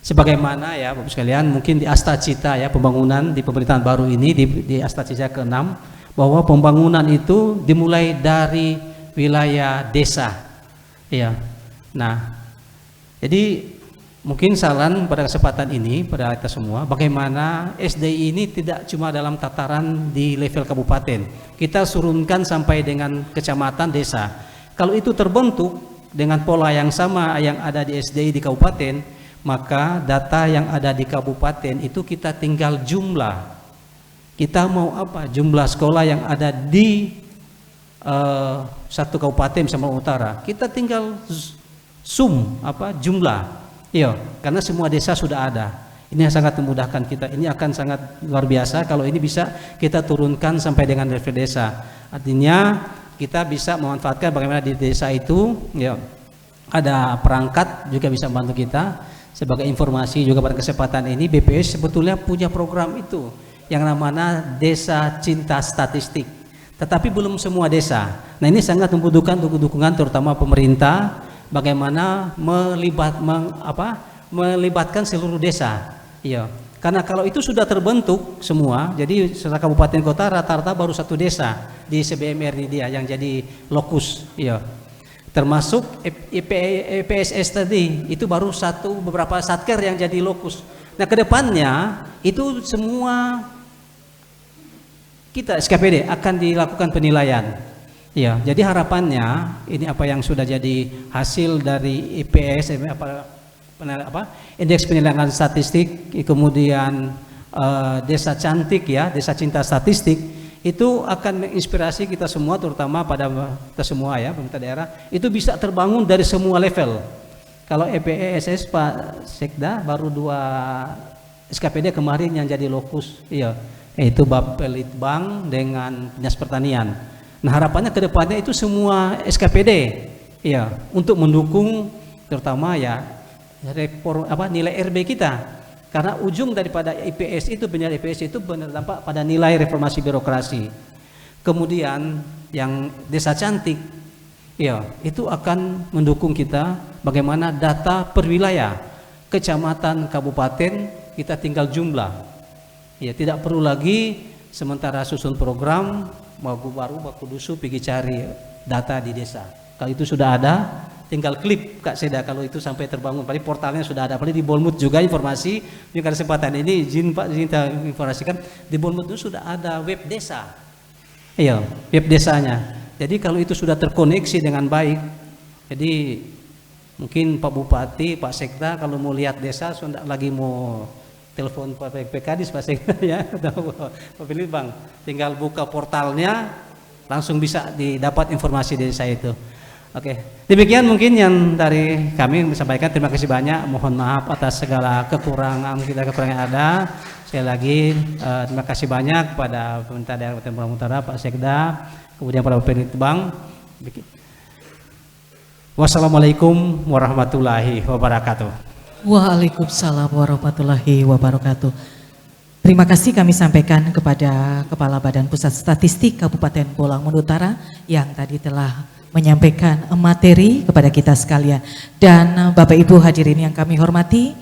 sebagaimana ya Bapak sekalian mungkin di Astacita ya pembangunan di pemerintahan baru ini di Astacita ke-6 bahwa pembangunan itu dimulai dari wilayah desa. Ya, nah. Jadi mungkin saran pada kesempatan ini pada kita semua bagaimana SDI ini tidak cuma dalam tataran di level kabupaten, kita turunkan sampai dengan kecamatan desa. Kalau itu terbentuk dengan pola yang sama yang ada di SDI di kabupaten, maka data yang ada di kabupaten itu kita tinggal jumlah. Kita mau apa? Jumlah sekolah yang ada di satu kabupaten sama utara. Kita tinggal jumlah, ya, karena semua desa sudah ada. Ini yang sangat memudahkan kita. Ini akan sangat luar biasa kalau ini bisa kita turunkan sampai dengan level desa. Artinya kita bisa memanfaatkan bagaimana di desa itu, ya, ada perangkat juga bisa membantu kita. Sebagai informasi juga pada kesempatan ini BPS sebetulnya punya program itu yang namanya Desa Cinta Statistik. Tetapi belum semua desa. Nah ini sangat membutuhkan dukungan terutama pemerintah. Bagaimana melibatkan seluruh desa, iya. Karena kalau itu sudah terbentuk semua, jadi setelah kabupaten kota rata-rata baru satu desa di CBMR ini dia yang jadi lokus, iya. Termasuk EPSS tadi itu baru beberapa satker yang jadi lokus. Nah kedepannya itu semua kita SKPD akan dilakukan penilaian. Ya, jadi harapannya ini apa yang sudah jadi hasil dari IPS indeks penyelenggaraan statistik, kemudian desa cantik ya, desa cinta statistik itu akan menginspirasi kita semua, terutama pada kita semua ya, pemerintah daerah, itu bisa terbangun dari semua level. Kalau EPESS Pak Sekda baru 2 SKPD kemarin yang jadi lokus, iya, yaitu Bapelitbang dengan Dinas Pertanian. Nah harapannya ke depannya itu semua SKPD, iya, untuk mendukung terutama ya nilai RB kita. Karena ujung daripada IPS itu, benar IPS itu berdampak pada nilai reformasi birokrasi. Kemudian yang desa cantik, ya itu akan mendukung kita bagaimana data per wilayah, kecamatan, kabupaten, kita tinggal jumlah. Ya tidak perlu lagi sementara susun program, baru dusu pergi cari data di desa. Kalau itu sudah ada, tinggal klik Kak Seda kalau itu sampai terbangun. Paling portalnya sudah ada. Paling di Bolmut juga informasi. Ini karena kesempatan ini izin Pak informasikan di Bolmut itu sudah ada web desa. Iya, web desanya. Jadi kalau itu sudah terkoneksi dengan baik, jadi mungkin Pak Bupati, Pak Sekda kalau mau lihat desa sudah lagi mau telepon Pak PKDIS, Pak Sekda ya, atau Pak Bang, tinggal buka portalnya langsung bisa didapat informasi dari saya itu. Oke, demikian mungkin yang dari kami sampaikan. Terima kasih banyak. Mohon maaf atas segala kekurangan yang ada. Sekali lagi terima kasih banyak kepada pemerintah daerah Kabupaten Bolaang Utara, Pak Sekda, kemudian para Bapelitbang. Wassalamualaikum warahmatullahi wabarakatuh. Waalaikumsalam warahmatullahi wabarakatuh. Terima kasih kami sampaikan kepada Kepala Badan Pusat Statistik Kabupaten Bolaang Utara yang tadi telah menyampaikan materi kepada kita sekalian. Dan Bapak Ibu hadirin yang kami hormati,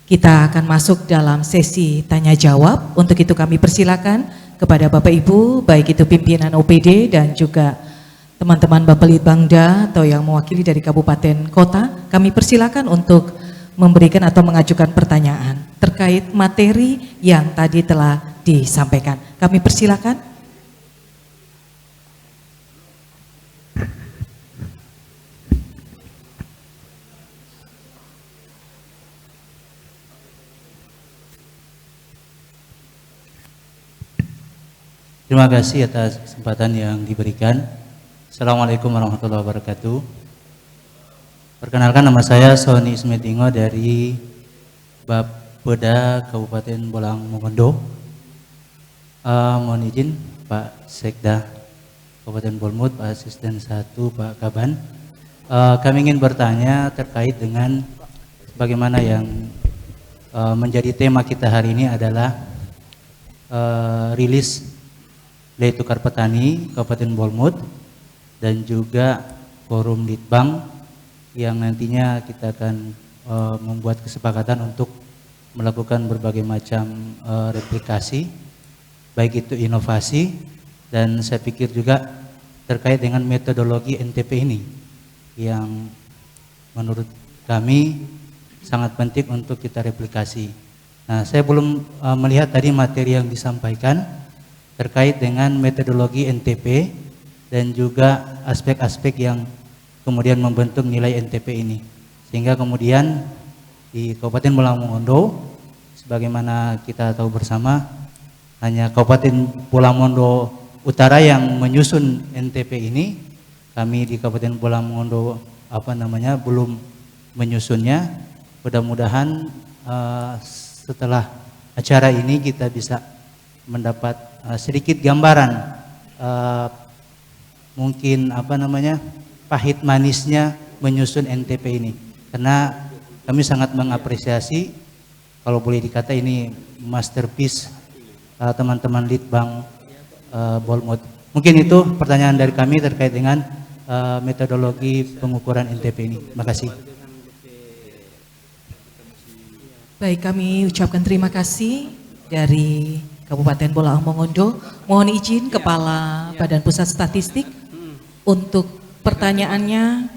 kita akan masuk dalam sesi tanya jawab. Untuk itu kami persilakan kepada Bapak Ibu, baik itu pimpinan OPD dan juga teman-teman Bapelitbangda atau yang mewakili dari kabupaten kota, kami persilakan untuk memberikan atau mengajukan pertanyaan terkait materi yang tadi telah disampaikan. Kami persilakan. Terima kasih atas kesempatan yang diberikan. Assalamualaikum warahmatullahi wabarakatuh. Perkenalkan, nama saya Sony Smetingo dari Bapeda Kabupaten Bolaang Mongondo. Mohon izin Pak Sekda Kabupaten Bolmut, Pak Asisten 1, Pak Kaban. Kami ingin bertanya terkait dengan bagaimana yang menjadi tema kita hari ini adalah rilis Nilai Tukar Petani Kabupaten Bolmut dan juga Forum Litbang yang nantinya kita akan membuat kesepakatan untuk melakukan berbagai macam replikasi, baik itu inovasi, dan saya pikir juga terkait dengan metodologi NTP ini yang menurut kami sangat penting untuk kita replikasi. Nah, saya belum melihat tadi materi yang disampaikan terkait dengan metodologi NTP dan juga aspek-aspek yang kemudian membentuk nilai NTP ini, sehingga kemudian di Kabupaten Bolaang Mongondo, sebagaimana kita tahu bersama, hanya Kabupaten Bolaang Mongondo Utara yang menyusun NTP ini. Kami di Kabupaten Bolaang Mongondo belum menyusunnya. Mudah-mudahan setelah acara ini kita bisa mendapat sedikit gambaran mungkin pahit manisnya menyusun NTP ini, karena kami sangat mengapresiasi, kalau boleh dikata ini masterpiece teman-teman Litbang Bolmut. Mungkin itu pertanyaan dari kami terkait dengan metodologi pengukuran NTP ini. Terima kasih. Baik, kami ucapkan terima kasih dari Kabupaten Bolaang Mongondo. Mohon izin Kepala Badan Pusat Statistik untuk pertanyaannya.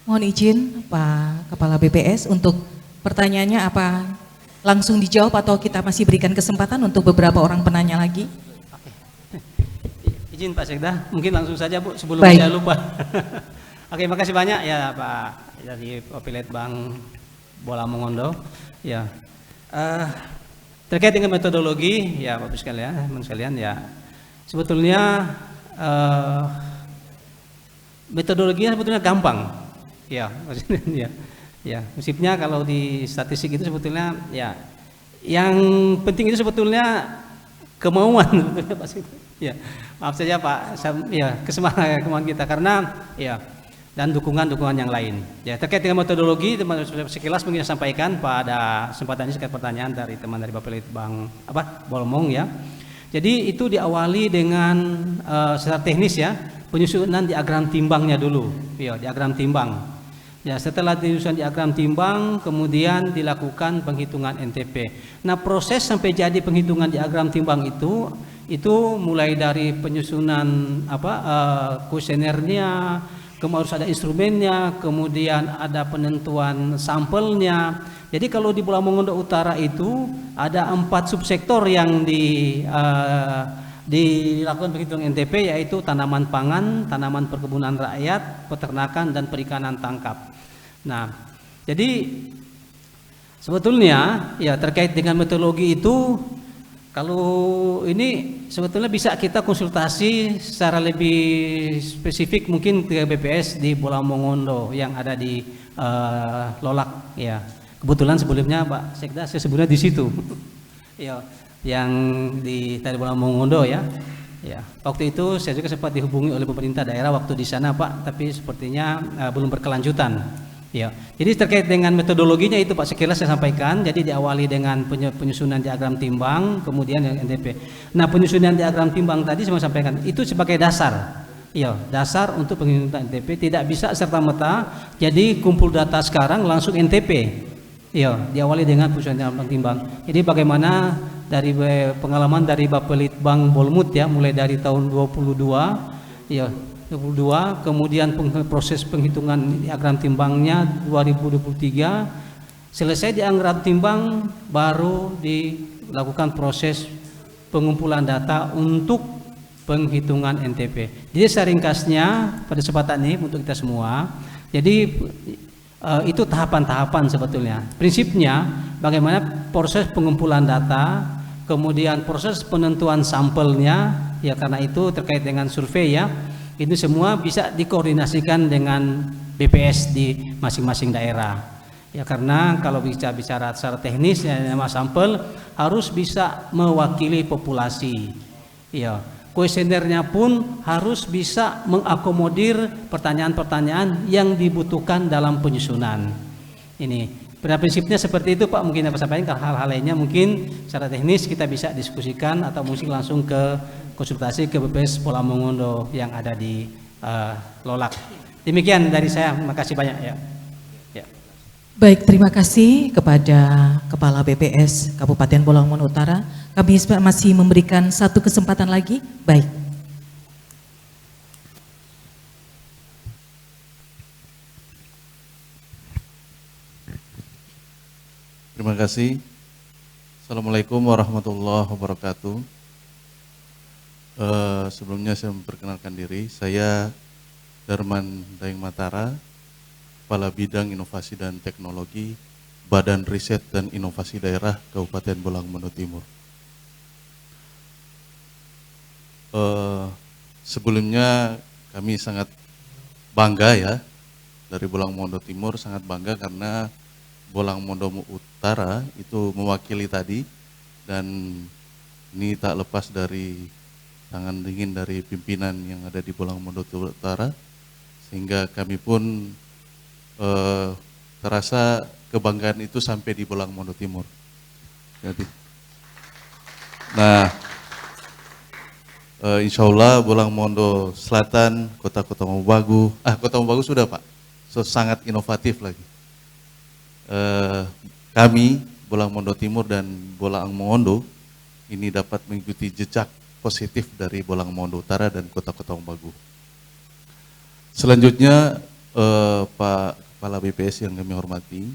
Mohon izin Pak Kepala BPS untuk pertanyaannya apa langsung dijawab atau kita masih berikan kesempatan untuk beberapa orang penanya lagi? Izin Pak Sekda, mungkin langsung saja Bu sebelum Baik. saya lupa. Oke, makasih banyak ya Pak dari Bapelitbang Bolaang Mongondo. Ya. Terkait dengan metodologi, ya Bapak sekalian, teman sekalian, ya sebetulnya metodologinya sebetulnya gampang, ya maksudnya ya prinsipnya kalau di statistik itu sebetulnya ya yang penting itu sebetulnya kemauan sebetulnya Pak. Ya maaf saja Pak, ya kemauan kita karena ya dan dukungan yang lain. Ya terkait dengan metodologi, teman sekilas mungkin saya sampaikan pada kesempatan ini sekitar pertanyaan dari teman dari Bapak Litbang Bolmong ya. Jadi itu diawali dengan secara teknis ya, penyusunan diagram timbangnya dulu, ya diagram timbang. Ya setelah penyusunan diagram timbang, kemudian dilakukan penghitungan NTP. Nah proses sampai jadi penghitungan diagram timbang itu mulai dari penyusunan kuesionernya, kemudian harus ada instrumennya, kemudian ada penentuan sampelnya. Jadi kalau di Pulau Mongondo Utara itu ada 4 subsektor yang dilakukan penghitungan NTP, yaitu tanaman pangan, tanaman perkebunan rakyat, peternakan, dan perikanan tangkap. Nah, jadi sebetulnya ya terkait dengan metodologi itu, kalau ini sebetulnya bisa kita konsultasi secara lebih spesifik mungkin ke BPS di Pulau Mongondo yang ada di Lolak ya. Kebetulan sebelumnya Pak Sekda saya sebenarnya di situ. Ya, yang di Pulau Mongondo ya. Ya, waktu itu saya juga sempat dihubungi oleh pemerintah daerah waktu di sana Pak, tapi sepertinya belum berkelanjutan. Ya, jadi terkait dengan metodologinya itu Pak sekilas saya sampaikan. Jadi diawali dengan penyusunan diagram timbang, kemudian yang NTP. Nah, penyusunan diagram timbang tadi saya mau sampaikan itu sebagai dasar. Ya, dasar untuk penghitungan NTP, tidak bisa serta-merta jadi kumpul data sekarang langsung NTP. Ya, diawali dengan penyusunan diagram timbang. Jadi bagaimana dari pengalaman dari Bapak Litbang Bolmut ya, mulai dari tahun 22 ya 22, kemudian proses penghitungan diagram timbangnya 2023, selesai diagram timbang baru dilakukan proses pengumpulan data untuk penghitungan NTP. Jadi secara ringkasnya pada kesempatan ini untuk kita semua, jadi itu tahapan-tahapan sebetulnya. Prinsipnya bagaimana proses pengumpulan data, kemudian proses penentuan sampelnya, ya karena itu terkait dengan survei ya, itu semua bisa dikoordinasikan dengan BPS di masing-masing daerah. Ya karena kalau bicara secara teknis ya, nama sampel harus bisa mewakili populasi. Ya, kuesionernya pun harus bisa mengakomodir pertanyaan-pertanyaan yang dibutuhkan dalam penyusunan. Ini pada prinsipnya seperti itu Pak. Mungkin apa sampaikan, hal-hal lainnya mungkin secara teknis kita bisa diskusikan atau mungkin langsung ke konsultasi ke BPS Pulau Mongondo yang ada di Lolak. Demikian dari saya, terima kasih banyak ya. Baik, terima kasih kepada Kepala BPS Kabupaten Pulau Mongondo Utara. Kami masih memberikan satu kesempatan lagi. Baik. Terima kasih. Assalamualaikum warahmatullahi wabarakatuh. Sebelumnya saya memperkenalkan diri. Saya Darman Daeng Matara, Kepala Bidang Inovasi dan Teknologi Badan Riset dan Inovasi Daerah Kabupaten Pulau Mongondo Timur. Sebelumnya kami sangat bangga ya, dari Pulau Mongondo Timur sangat bangga karena Pulau Mongondo Utara itu mewakili tadi, dan ini tak lepas dari tangan dingin dari pimpinan yang ada di Pulau Mongondo Utara, sehingga kami pun terasa kebanggaan itu sampai di Pulau Mongondo Timur. Jadi, nah, insya Allah Pulau Mongondo Selatan, Kota Mobagu, Kota Mobagu sudah Pak, sangat inovatif lagi. Kami Pulau Mongondo Timur dan Pulau Mongondo ini dapat mengikuti jejak positif dari Pulau Mongondo Utara dan Kota Mobagu. Selanjutnya Pak Kepala BPS yang kami hormati,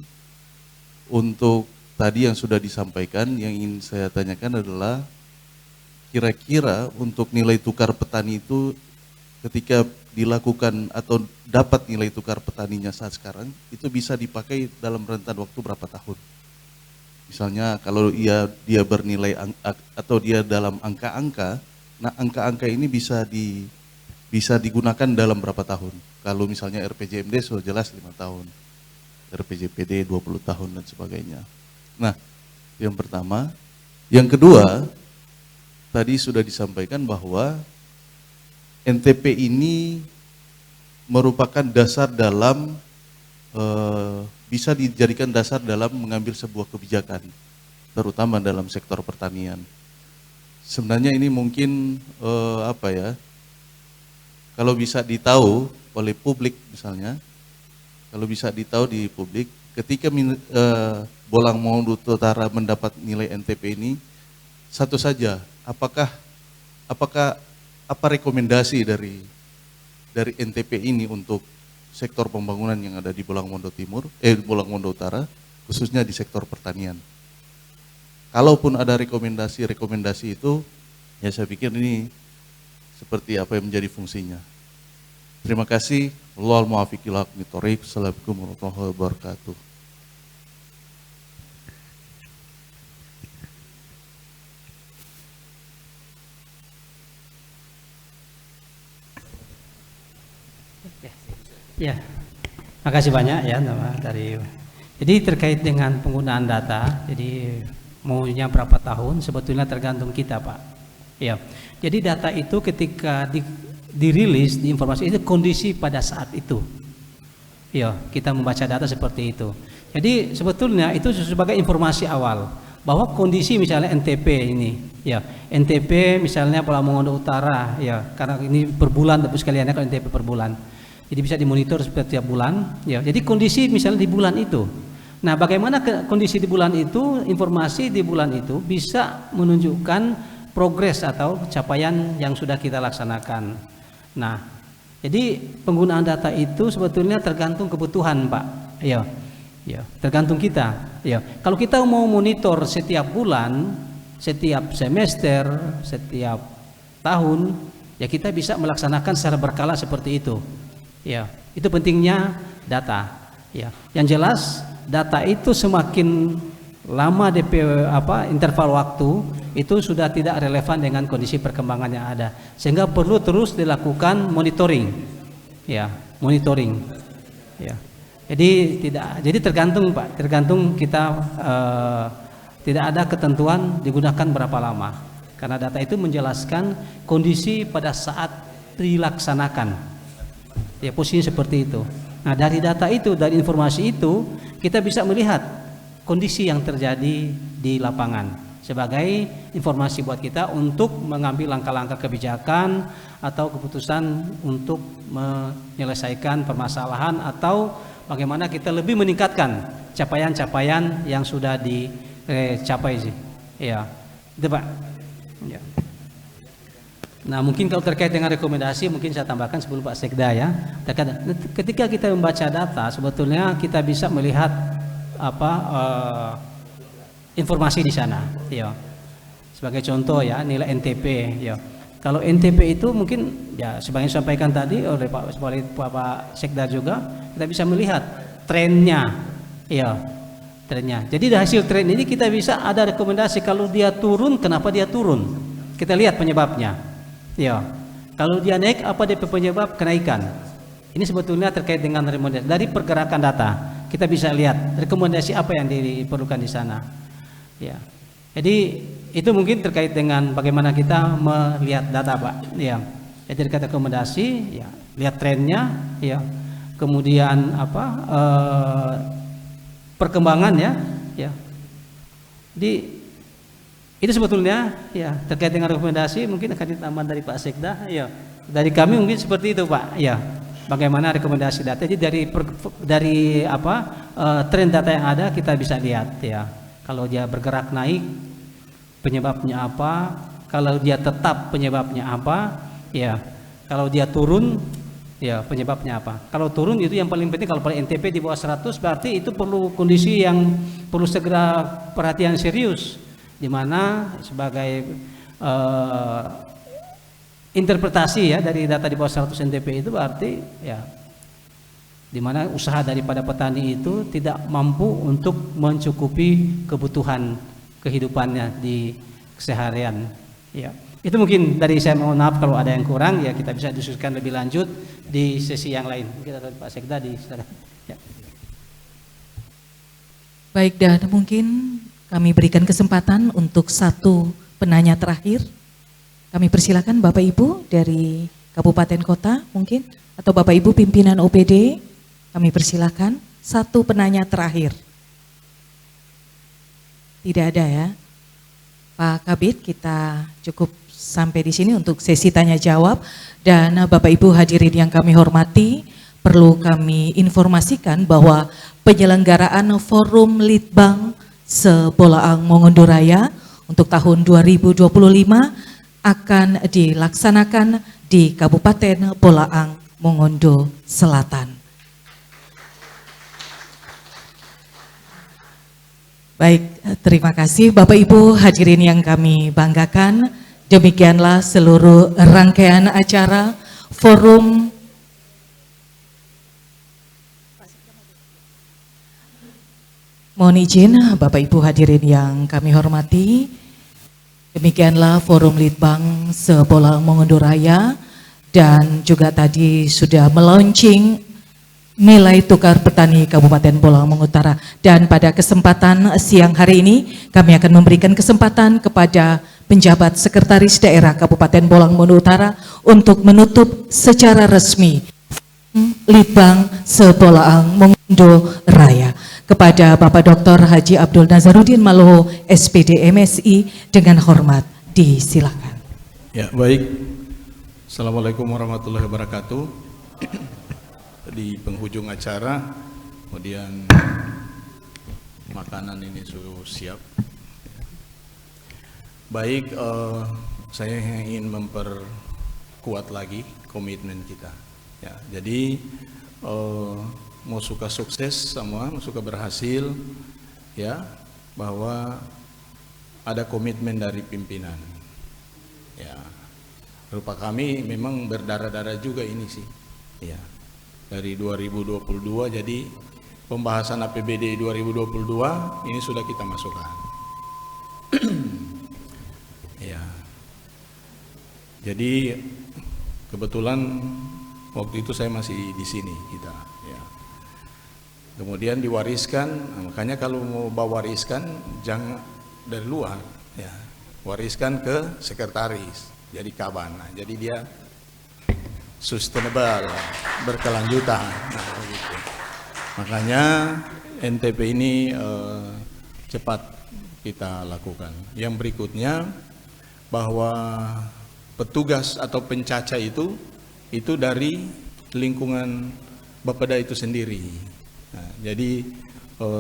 untuk tadi yang sudah disampaikan, yang ingin saya tanyakan adalah kira-kira untuk nilai tukar petani itu ketika dilakukan atau dapat nilai tukar petaninya saat sekarang itu bisa dipakai dalam rentan waktu berapa tahun? Misalnya kalau dia bernilai atau dia dalam angka-angka, nah angka-angka ini bisa digunakan dalam berapa tahun. Kalau misalnya RPJMD sudah jelas 5 tahun, RPJPD 20 tahun dan sebagainya. Nah, yang pertama. Yang kedua, tadi sudah disampaikan bahwa NTP ini merupakan dasar dalam, bisa dijadikan dasar dalam mengambil sebuah kebijakan, terutama dalam sektor pertanian. Sebenarnya ini mungkin kalau bisa ditahu oleh publik misalnya, kalau bisa ditahu di publik, ketika Bolang Mongondo Utara mendapat nilai NTP ini, satu saja, apa rekomendasi dari NTP ini untuk sektor pembangunan yang ada di Bolang Mongondo Utara, khususnya di sektor pertanian. Kalaupun ada rekomendasi itu, ya saya pikir ini seperti apa yang menjadi fungsinya. Terima kasih. Wallahul muwaffiq ila aqwamit thoriq. Assalamualaikum warahmatullahi wabarakatuh. Ya, makasih banyak ya Jadi terkait dengan penggunaan data, jadi maunya berapa tahun sebetulnya tergantung kita, Pak. Ya, jadi data itu ketika dirilis di informasi itu kondisi pada saat itu. Ya, kita membaca data seperti itu. Jadi sebetulnya itu sebagai informasi awal bahwa kondisi misalnya NTP ini, ya NTP misalnya Bolang Mongondo Utara, ya karena ini per bulan, tapi sekalian kalau NTP per bulan. Jadi bisa dimonitor setiap bulan, ya. Jadi kondisi misalnya di bulan itu. Nah, bagaimana kondisi di bulan itu, informasi di bulan itu bisa menunjukkan progres atau capaian yang sudah kita laksanakan. Nah, jadi penggunaan data itu sebetulnya tergantung kebutuhan, Pak. Ya, ya, tergantung kita. Ya, kalau kita mau monitor setiap bulan, setiap semester, setiap tahun, ya kita bisa melaksanakan secara berkala seperti itu. Ya, itu pentingnya data. Ya, yang jelas data itu semakin lama interval waktu itu sudah tidak relevan dengan kondisi perkembangan yang ada, sehingga perlu terus dilakukan monitoring. Ya, monitoring. Ya, jadi tergantung, Pak, tergantung kita tidak ada ketentuan digunakan berapa lama, karena data itu menjelaskan kondisi pada saat dilaksanakan. Ya, posisinya seperti itu. Nah, dari data itu, dari informasi itu, kita bisa melihat kondisi yang terjadi di lapangan sebagai informasi buat kita untuk mengambil langkah-langkah kebijakan atau keputusan untuk menyelesaikan permasalahan atau bagaimana kita lebih meningkatkan capaian-capaian yang sudah dicapai sih. Ya, itu Pak. Ya. Nah, mungkin kalau terkait dengan rekomendasi, mungkin saya tambahkan sebelum Pak Sekda ya. Ketika kita membaca data, sebetulnya kita bisa melihat informasi di sana. Ya. Sebagai contoh ya, nilai NTP. Ya. Kalau NTP itu mungkin ya sebagai sampaikan tadi oleh Pak Sekda juga, kita bisa melihat trennya. Ya, trennya. Jadi dari hasil tren ini kita bisa ada rekomendasi kalau dia turun, kenapa dia turun? Kita lihat penyebabnya. Ya, kalau dia naik apa dia penyebab kenaikan? Ini sebetulnya terkait dengan rekomendasi dari pergerakan data. Kita bisa lihat rekomendasi apa yang diperlukan di sana. Ya, jadi itu mungkin terkait dengan bagaimana kita melihat data, Pak. Ya, jadi terkait rekomendasi, ya lihat trennya, ya kemudian perkembangan ya. Di itu sebetulnya ya terkait dengan rekomendasi mungkin akan ditambah dari Pak Sekda. Ya, dari kami mungkin seperti itu, Pak. Ya, bagaimana rekomendasi data. Jadi dari tren data yang ada kita bisa lihat ya. Kalau dia bergerak naik penyebabnya apa? Kalau dia tetap penyebabnya apa? Ya. Kalau dia turun ya penyebabnya apa? Kalau turun itu yang paling penting. Kalau pada NTP di bawah 100 berarti itu perlu kondisi yang perlu segera perhatian serius, di mana sebagai interpretasi ya dari data di bawah 100 NTP itu berarti ya di mana usaha daripada petani itu tidak mampu untuk mencukupi kebutuhan kehidupannya di keseharian. Ya, itu mungkin dari saya. Mohon maaf kalau ada yang kurang, ya kita bisa diskusikan lebih lanjut di sesi yang lain. Mungkin ada Pak Sekda di sana. Ya. Baik, dan mungkin kami berikan kesempatan untuk satu penanya terakhir. Kami persilakan Bapak Ibu dari Kabupaten Kota mungkin, atau Bapak Ibu pimpinan OPD, kami persilakan satu penanya terakhir. Tidak ada ya. Pak Kabid, kita cukup sampai di sini untuk sesi tanya jawab. Dan Bapak Ibu hadirin yang kami hormati, perlu kami informasikan bahwa penyelenggaraan Forum Litbang se-Bolaang Mongondo Raya untuk tahun 2025 akan dilaksanakan di Kabupaten Bolaang Mongondo Selatan. Baik, terima kasih Bapak Ibu hadirin yang kami banggakan. Demikianlah seluruh rangkaian acara Forum Mohon izin Bapak Ibu hadirin yang kami hormati. Demikianlah Forum Litbang se-Bolaang Mongondo Raya, dan juga tadi sudah melaunching nilai tukar petani Kabupaten Bolaang Utara. Dan pada kesempatan siang hari ini kami akan memberikan kesempatan kepada penjabat sekretaris daerah Kabupaten Bolaang Utara untuk menutup secara resmi Litbang se-Bolaang Mongondo Raya. Kepada Bapak Dr. Haji Abdul Nazarudin Maloho, SPD MSI, dengan hormat disilakan. Ya, baik. Assalamualaikum warahmatullahi wabarakatuh. Di penghujung acara, kemudian makanan ini sudah siap. Baik, saya ingin memperkuat lagi komitmen kita. Ya, jadi mau suka sukses semua, mau suka berhasil, ya, bahwa ada komitmen dari pimpinan. Ya, rupa kami memang berdarah-darah juga ini sih. Ya, dari 2022, jadi pembahasan APBD 2022 ini sudah kita masukkan. Ya, jadi kebetulan waktu itu saya masih di sini kita. Ya. Kemudian diwariskan, makanya kalau mau bawa wariskan jangan dari luar, ya, wariskan ke sekretaris, jadi kaban. Nah, jadi dia sustainable, berkelanjutan. Nah, begitu. Makanya NTP ini cepat kita lakukan. Yang berikutnya bahwa petugas atau pencacah itu dari lingkungan Bapeda itu sendiri. Nah, jadi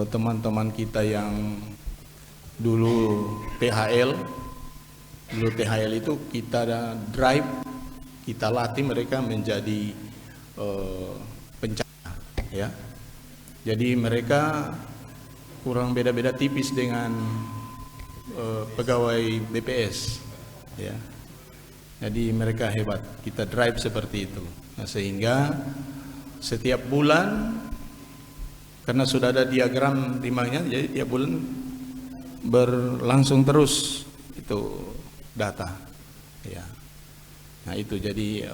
teman-teman kita yang dulu THL itu kita drive, kita latih mereka menjadi pencacah, ya. Jadi mereka kurang beda-beda tipis dengan pegawai BPS, ya. Jadi mereka hebat, kita drive seperti itu. Nah, sehingga setiap bulan, karena sudah ada diagram timbangnya, jadi tiap bulan berlangsung terus itu data, ya. Nah itu jadi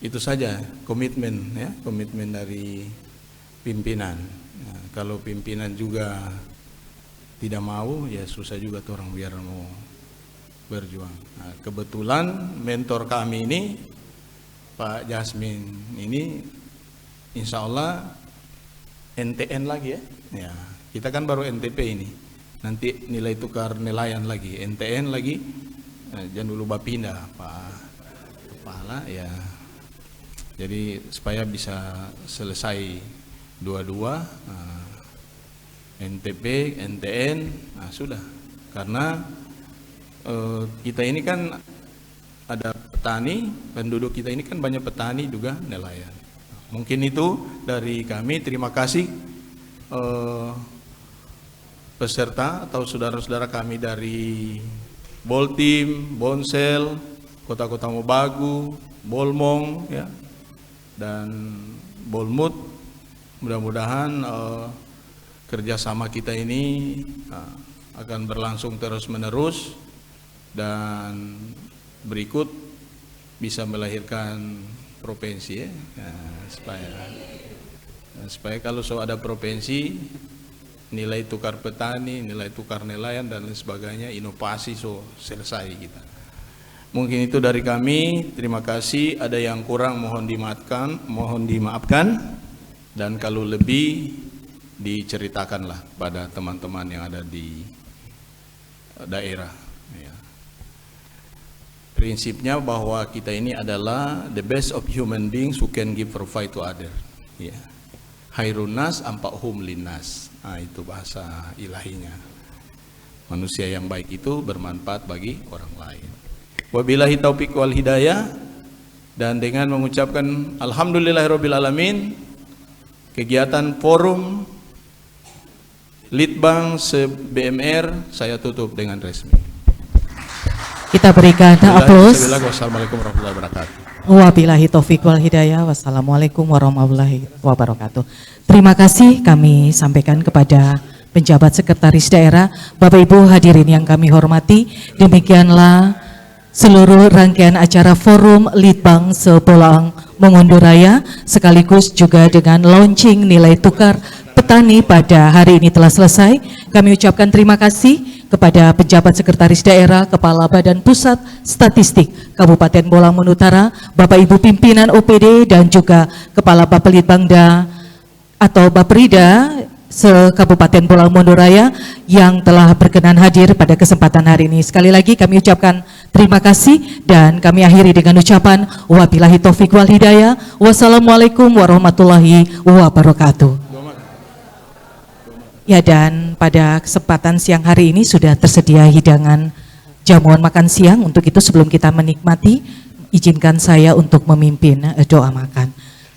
itu saja komitmen, ya, komitmen dari pimpinan. Nah, kalau pimpinan juga tidak mau, ya susah juga tuh orang biar mau berjuang. Nah, kebetulan mentor kami ini Pak Jasmin ini insya Allah NTN lagi, ya. Ya, kita kan baru NTP ini. Nanti nilai tukar nelayan lagi, NTN lagi. Nah, jangan dulu Bapinda, Pak Kepala, ya. Jadi supaya bisa selesai dua-dua, NTP, NTN, nah sudah. Karena kita ini kan ada petani, penduduk kita ini kan banyak petani juga nelayan. Mungkin itu dari kami. Terima kasih peserta atau saudara-saudara kami dari Boltim, Bonsel, Kota-Kota Mobagu, Bolmong, ya, dan Bolmut. Mudah-mudahan kerjasama kita ini akan berlangsung terus-menerus dan berikut bisa melahirkan provinsi ya. Supaya kalau ada provinsi, nilai tukar petani, nilai tukar nelayan dan lain sebagainya, inovasi selesai kita. Mungkin itu dari kami. Terima kasih. Ada yang kurang mohon dimaafkan, dan kalau lebih diceritakanlah pada teman-teman yang ada di daerah. Ya. Prinsipnya bahwa kita ini adalah the best of human beings who can give provide to other. Ya. Khairun nas anfa'uhum linnas. Nah, itu bahasa ilahinya. Manusia yang baik itu bermanfaat bagi orang lain. Wabillahi taufiq wal hidayah. Dan dengan mengucapkan alhamdulillahirabbil alamin, kegiatan forum Litbang se-BMR saya tutup dengan resmi. Kita berikan aplaus. Wassalamualaikum warahmatullahi wabarakatuh. Wabillahi taufiq wal hidayah. Wassalamualaikum warahmatullahi wabarakatuh. Terima kasih kami sampaikan kepada penjabat sekretaris daerah, Bapak Ibu hadirin yang kami hormati. Demikianlah seluruh rangkaian acara forum Litbang se-Bolaang Mongondo Raya, sekaligus juga dengan launching nilai tukar petani pada hari ini telah selesai. Kami ucapkan terima kasih kepada penjabat sekretaris daerah, Kepala Badan Pusat Statistik Kabupaten Bolaang Utara, Bapak Ibu pimpinan OPD dan juga Kepala Bapelitbangda atau Baprida se-Kabupaten Bolaang Raya yang telah berkenan hadir pada kesempatan hari ini. Sekali lagi kami ucapkan terima kasih dan kami akhiri dengan ucapan wabillahi taufiq wal hidayah. Wassalamualaikum warahmatullahi wabarakatuh. Ya, dan pada kesempatan siang hari ini sudah tersedia hidangan jamuan makan siang. Untuk itu sebelum kita menikmati, izinkan saya untuk memimpin doa makan.